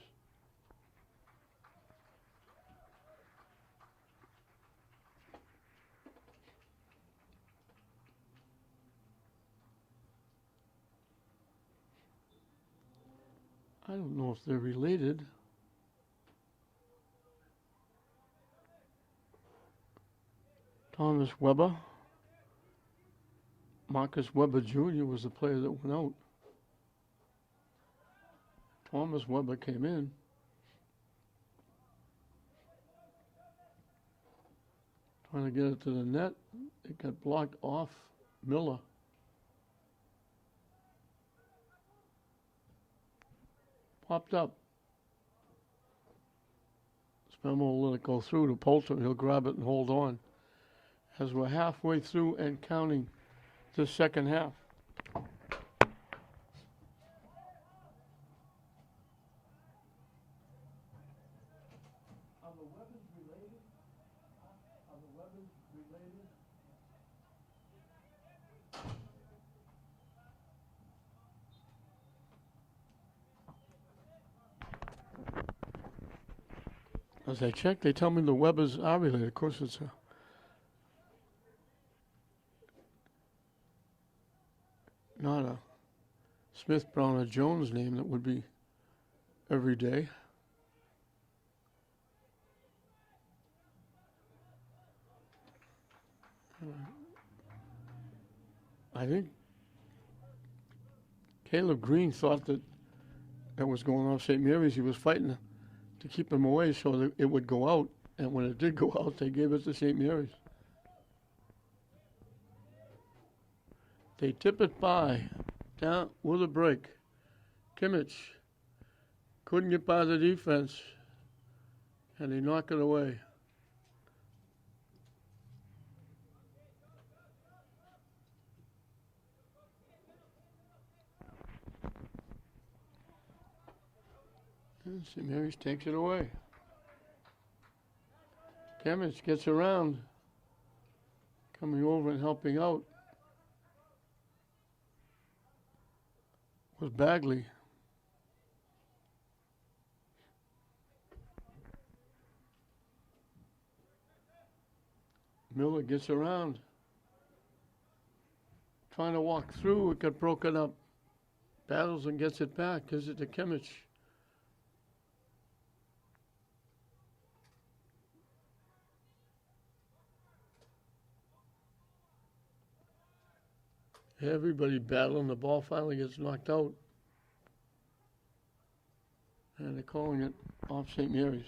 I don't know if they're related. Thomas Weber. Marcus Weber Jr. was the player that went out. Thomas Weber came in. Trying to get it to the net. It got blocked off Miller. Popped up. Spellman will let it go through to Polter. He'll grab it and hold on. As we're halfway through and counting the second half. the weapons related? Are the weapons related? As I check, they tell me the Webbers are related. Of course, it's not a Smith, Brown, or Jones name that would be every day. I think Caleb Green thought that was going off St. Mary's. He was fighting to keep him away so that it would go out. And when it did go out, they gave it to St. Mary's. They tip it by, down with a break. Kimmich couldn't get by the defense, and they knock it away. And St. Mary's takes it away. Kimmich gets around, coming over and helping out was Bagley. Miller gets around, trying to walk through. It got broken up. Battles and gets it back. Gives it to Kimmich. Everybody battling. The ball finally gets knocked out. And they're calling it off St. Mary's.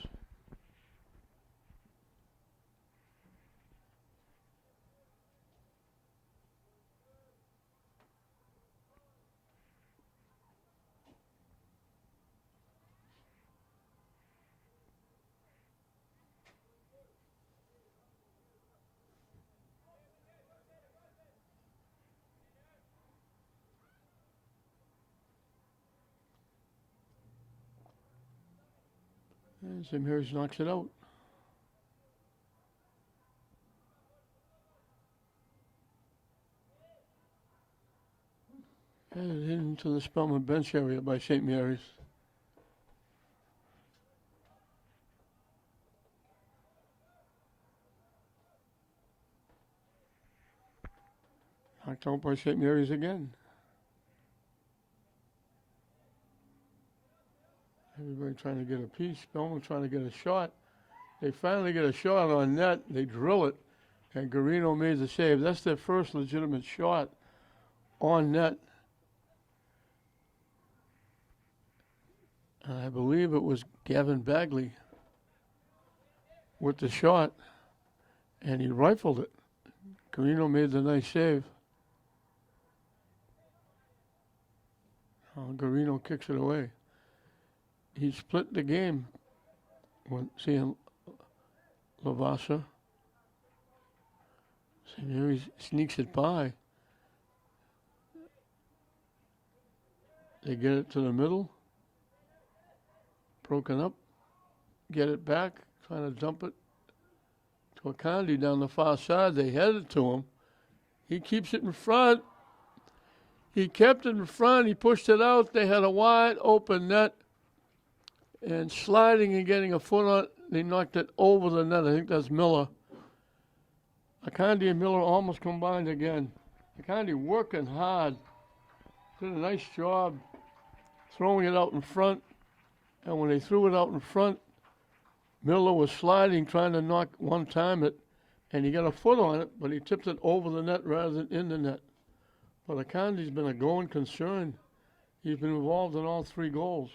And St. Mary's knocks it out. Headed into the Spellman bench area by St. Mary's. Knocked out by St. Mary's again. Everybody trying to get a piece. Spellman trying to get a shot. They finally get a shot on net. They drill it. And Garino made the save. That's their first legitimate shot on net. And I believe it was Gavin Bagley with the shot. And he rifled it. Garino made the nice save. Garino kicks it away. He split the game when seeing Lavasa. St. Mary's sneaks it by. They get it to the middle. Broken up. Get it back. Trying to dump it to Akandi down the far side. They head it to him. He keeps it in front. He kept it in front. He pushed it out. They had a wide open net. And sliding and getting a foot on it, they knocked it over the net. I think that's Miller. Akandi and Miller almost combined again. Akandi working hard. Did a nice job throwing it out in front. And when they threw it out in front, Miller was sliding, trying to knock one time it. And he got a foot on it, but he tipped it over the net rather than in the net. But Akandi's been a going concern. He's been involved in all three goals.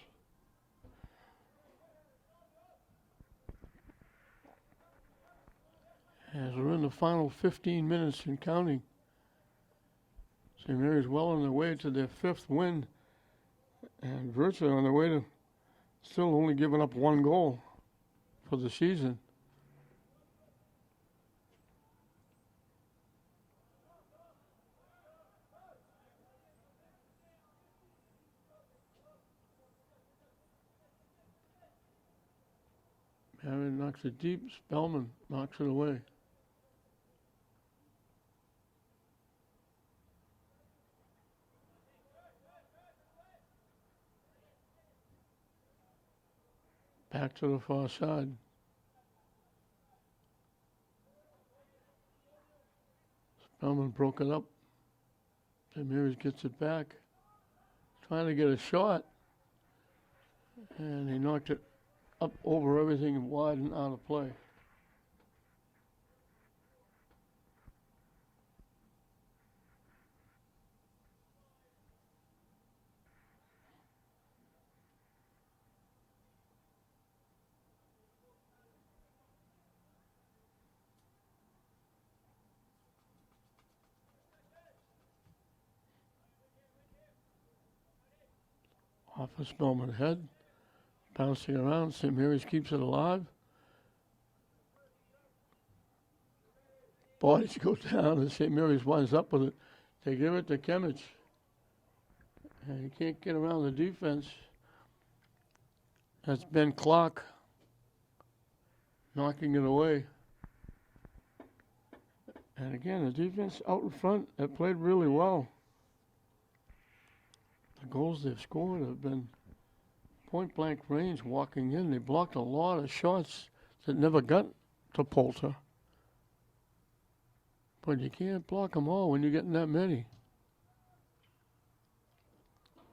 As we're in the final 15 minutes and counting, St. Mary's well on their way to their fifth win and virtually on their way to still only giving up one goal for the season. Marion knocks it deep. Spellman knocks it away. Back to the far side. Spellman broke it up. St. Mary's gets it back. Trying to get a shot. And he knocked it up over everything and wide and out of play. Off of Spellman head. Bouncing around. St. Mary's keeps it alive. Bodies go down and St. Mary's winds up with it. They give it to Kimmich. And he can't get around the defense. That's Ben Clark knocking it away. And again, the defense out in front have played really well. The goals they've scored have been point-blank range walking in. They blocked a lot of shots that never got to Poulter. But you can't block them all when you're getting that many.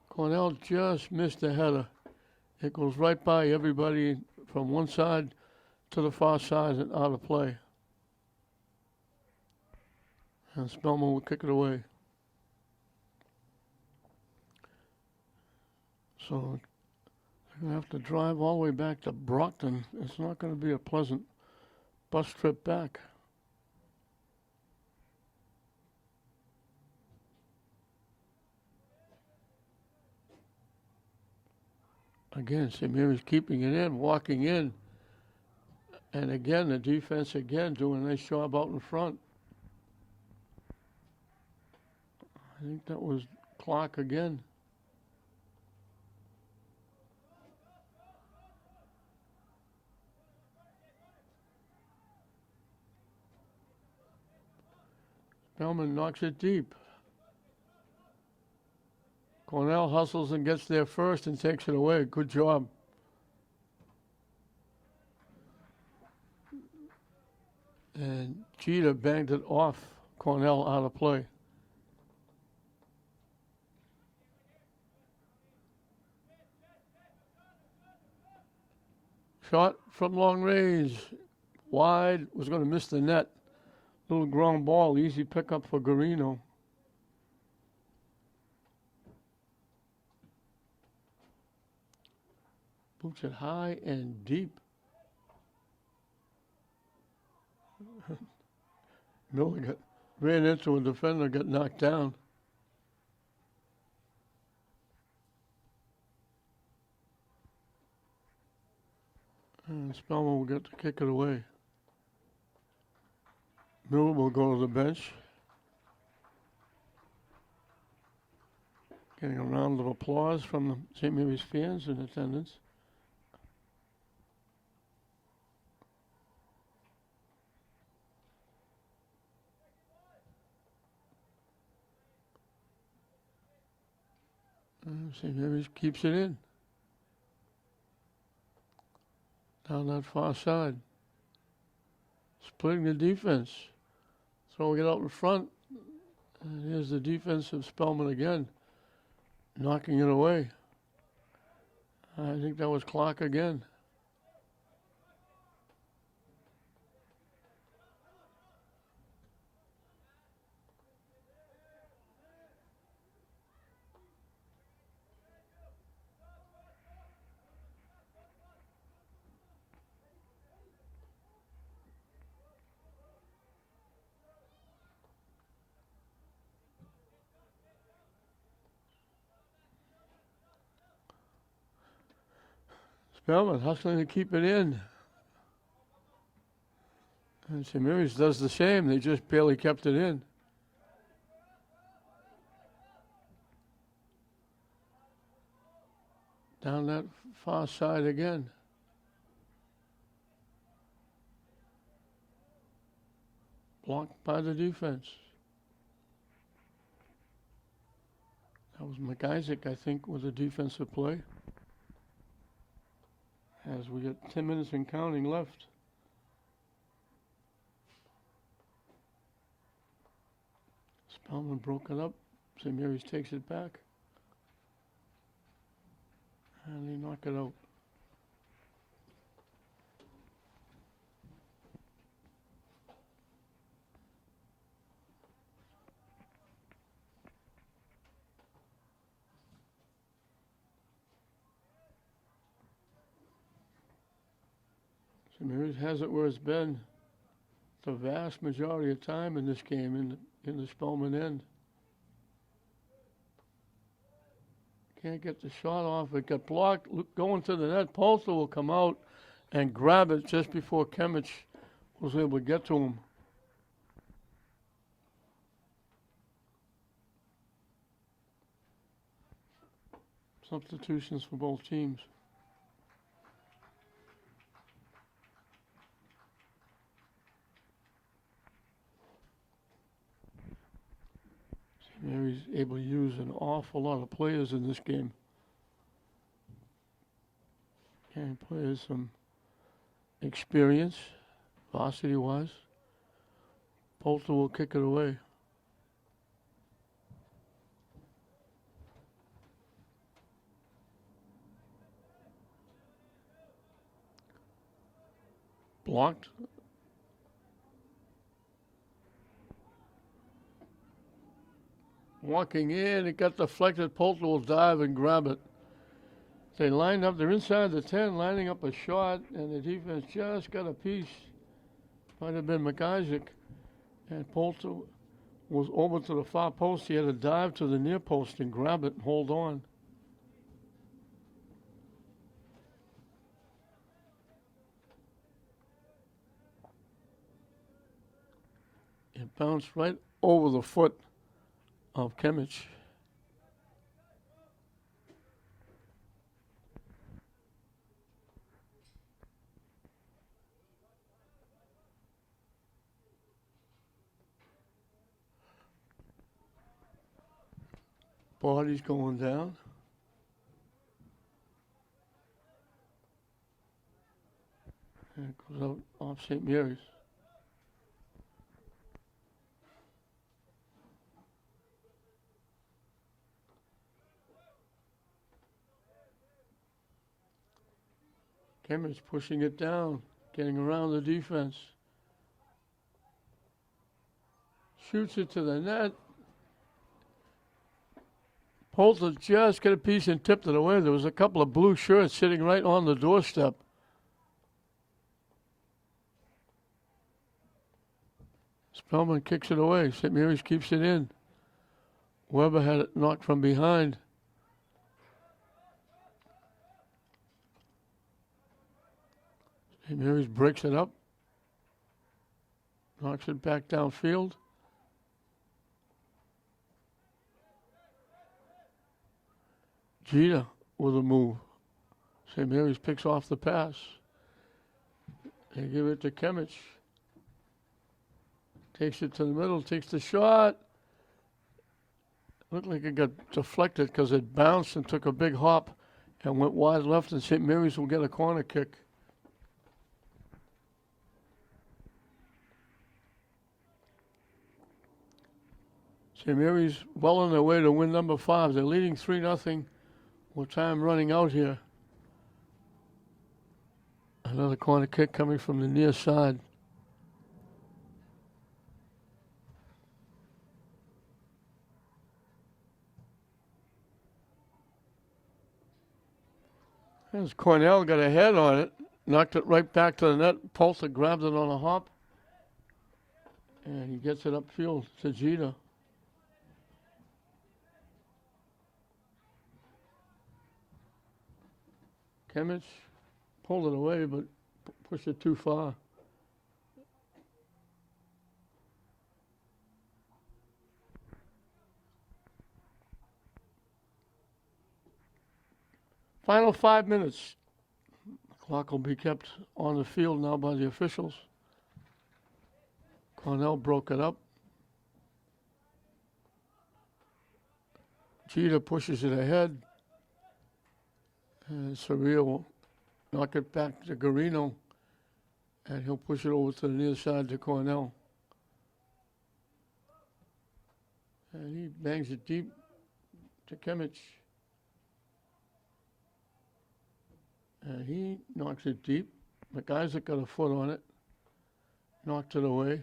Cornell just missed the header. It goes right by everybody from one side to the far side and out of play. And Spellman will kick it away. So they're going to have to drive all the way back to Brockton. It's not going to be a pleasant bus trip back. Again, St. Mary's keeping it in, walking in. And again, the defense again doing a nice job out in front. I think that was Clark again. Spellman knocks it deep. Cornell hustles and gets there first and takes it away. Good job. And Jeter banged it off Cornell out of play. Shot from long range. Wide. Was going to miss the net. Little ground ball. Easy pickup for Garino. Boots it high and deep. Miller ran into a defender, got knocked down. And Spellman will get to kick it away. Miller will go to the bench. Getting a round of applause from the St. Mary's fans in attendance. St. Mary's keeps it in. Down that far side. Splitting the defense. Throwing it out in front. And here's the defense of Spellman again. Knocking it away. I think that was Clark again. Spellman hustling to keep it in. And St. Mary's does the same. They just barely kept it in. Down that far side again. Blocked by the defense. That was McIsaac, I think, with a defensive play. As we get 10 minutes and counting left. Spellman broke it up. St. Mary's takes it back. And they knock it out. St. Mary's has it where it's been the vast majority of time in this game in the Spellman end. Can't get the shot off. It got blocked. Going to the net. Polster will come out and grab it just before Kimmich was able to get to him. Substitutions for both teams. St. Mary's able to use an awful lot of players in this game. And players some experience, varsity-wise. Polster will kick it away. Blocked. Walking in, it got deflected. Polster will dive and grab it. They lined up, they're inside the 10, lining up a shot, and the defense just got a piece. Might have been McIsaac. And Polster was over to the far post. He had to dive to the near post and grab it and hold on. It bounced right over the foot of Kimmich. Body's going down. And it goes out off St. Mary's. Kimmich pushing it down, getting around the defense. Shoots it to the net. Polster just got a piece and tipped it away. There was a couple of blue shirts sitting right on the doorstep. Spellman kicks it away. St. Mary's keeps it in. Weber had it knocked from behind. St. Mary's breaks it up. Knocks it back downfield. Jeter with a move. St. Mary's picks off the pass. They give it to Kimmich. Takes it to the middle, takes the shot. Looked like it got deflected because it bounced and took a big hop and went wide left, and St. Mary's will get a corner kick. St. Mary's well on their way to win number 5. They're leading 3-0 with time running out here. Another corner kick coming from the near side. As Cornell got a head on it, knocked it right back to the net. Polster grabbed it on a hop, and he gets it upfield to Jeter. Kimmich pulled it away, but pushed it too far. Final 5 minutes. The clock will be kept on the field now by the officials. Cornell broke it up. Jeter pushes it ahead. And Surreal will knock it back to Garino. And he'll push it over to the near side to Cornell. And he bangs it deep to Kimmich. And he knocks it deep. McIsaac got a foot on it. Knocked it away.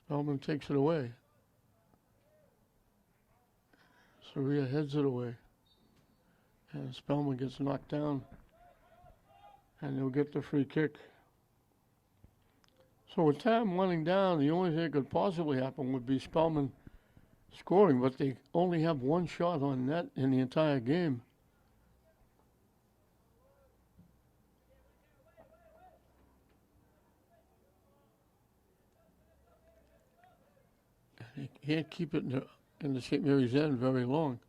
Spellman takes it away. Soria heads it away. And Spellman gets knocked down. And they'll get the free kick. So with time running down, the only thing that could possibly happen would be Spellman scoring, but they only have one shot on net in the entire game. They can't keep it in the St. Mary's end very long.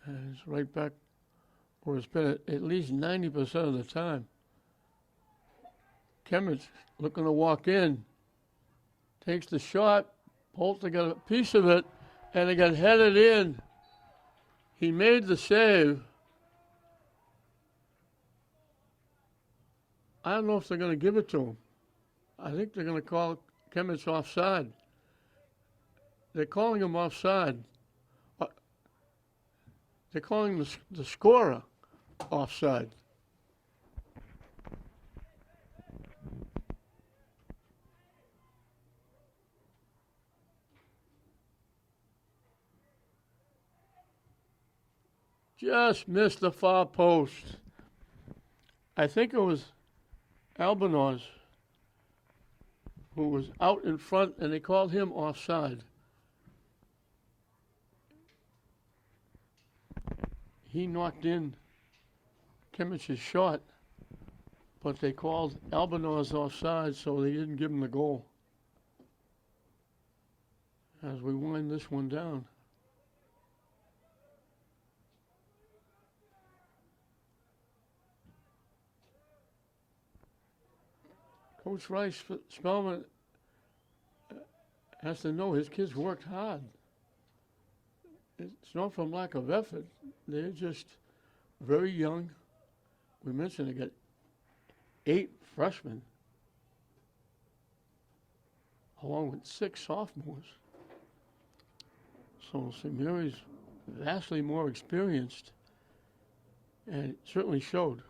And it's right back where it's been at least 90% of the time. Kimmich looking to walk in, takes the shot. Polter got a piece of it, and it got headed in. He made the save. I don't know if they're going to give it to him. I think they're going to call Kimmich offside. They're calling him offside. They're calling the scorer offside. Just missed the far post. I think it was Albanos who was out in front, and they called him offside. He knocked in Kimmich's shot, but they called Albanos offside, so they didn't give him the goal. As we wind this one down. Coach Rice Spellman has to know his kids worked hard. It's not from lack of effort. They're just very young. We mentioned they got 8 freshmen, along with 6 sophomores. So St. Mary's vastly more experienced, and it certainly showed.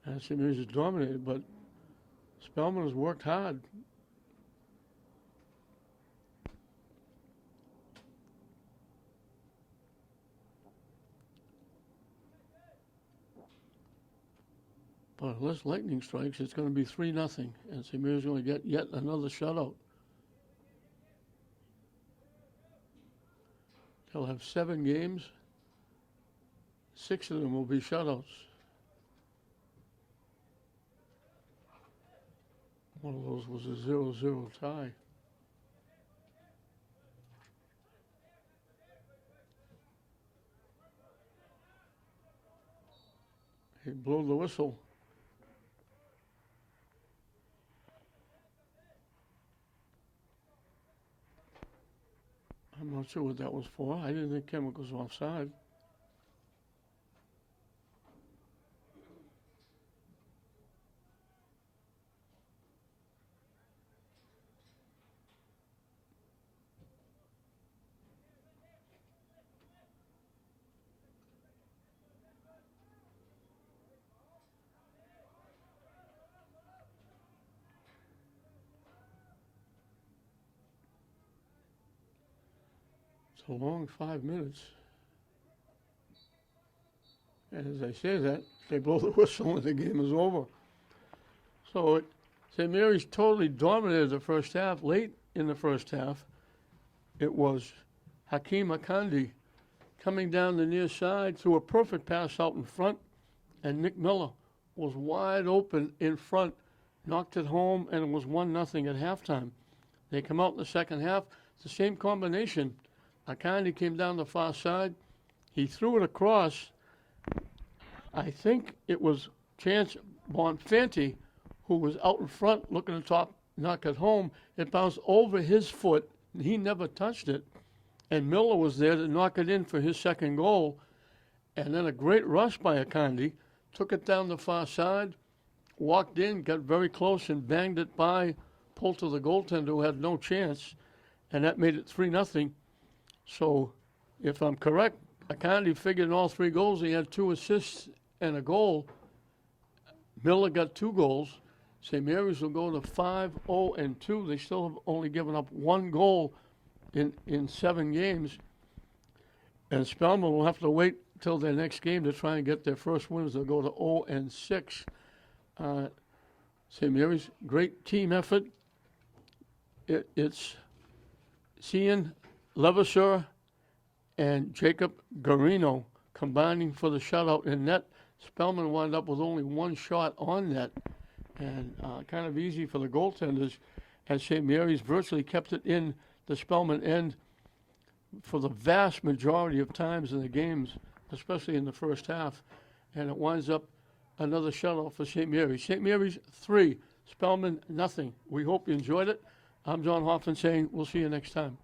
And St. Mary's is dominated, but Spellman has worked hard. But unless lightning strikes, it's going to be 3-0, and St. Mary's going to get yet another shutout. They'll have 7 games. 6 of them will be shutouts. One of those was a 0-0 tie. He blew the whistle. I'm not sure what that was for. I didn't think Chemic was offside. It's a long 5 minutes. And as I say that, they blow the whistle and the game is over. So St. Mary's totally dominated the first half. Late in the first half, it was Hakeem Akandi coming down the near side, threw a perfect pass out in front, and Nick Miller was wide open in front, knocked it home, and it was 1-0 at halftime. They come out in the second half, it's the same combination. Akandi came down the far side. He threw it across. I think it was chance Bonfanti, who was out in front looking to knock it home, it bounced over his foot. He never touched it. And Miller was there to knock it in for his second goal. And then a great rush by Akandi, took it down the far side, walked in, got very close and banged it by, pulled to the goaltender who had no chance, and that made it 3-0. So if I'm correct, Akandi figured in all 3 goals, he had 2 assists and a goal. Miller got 2 goals. St. Mary's will go to 5-0-2. They still have only given up 1 goal in 7 games. And Spellman will have to wait till their next game to try and get their first wins. They'll go to 0-6. St. Mary's, great team effort. It's Cian Levasseur and Jacob Garino combining for the shutout in net. Spellman wound up with only 1 shot on net, and kind of easy for the goaltenders, as St. Mary's virtually kept it in the Spellman end for the vast majority of times in the games, especially in the first half. And it winds up another shutout for St. Mary's. St. Mary's 3, Spellman nothing. We hope you enjoyed it. I'm John Hoffman saying we'll see you next time.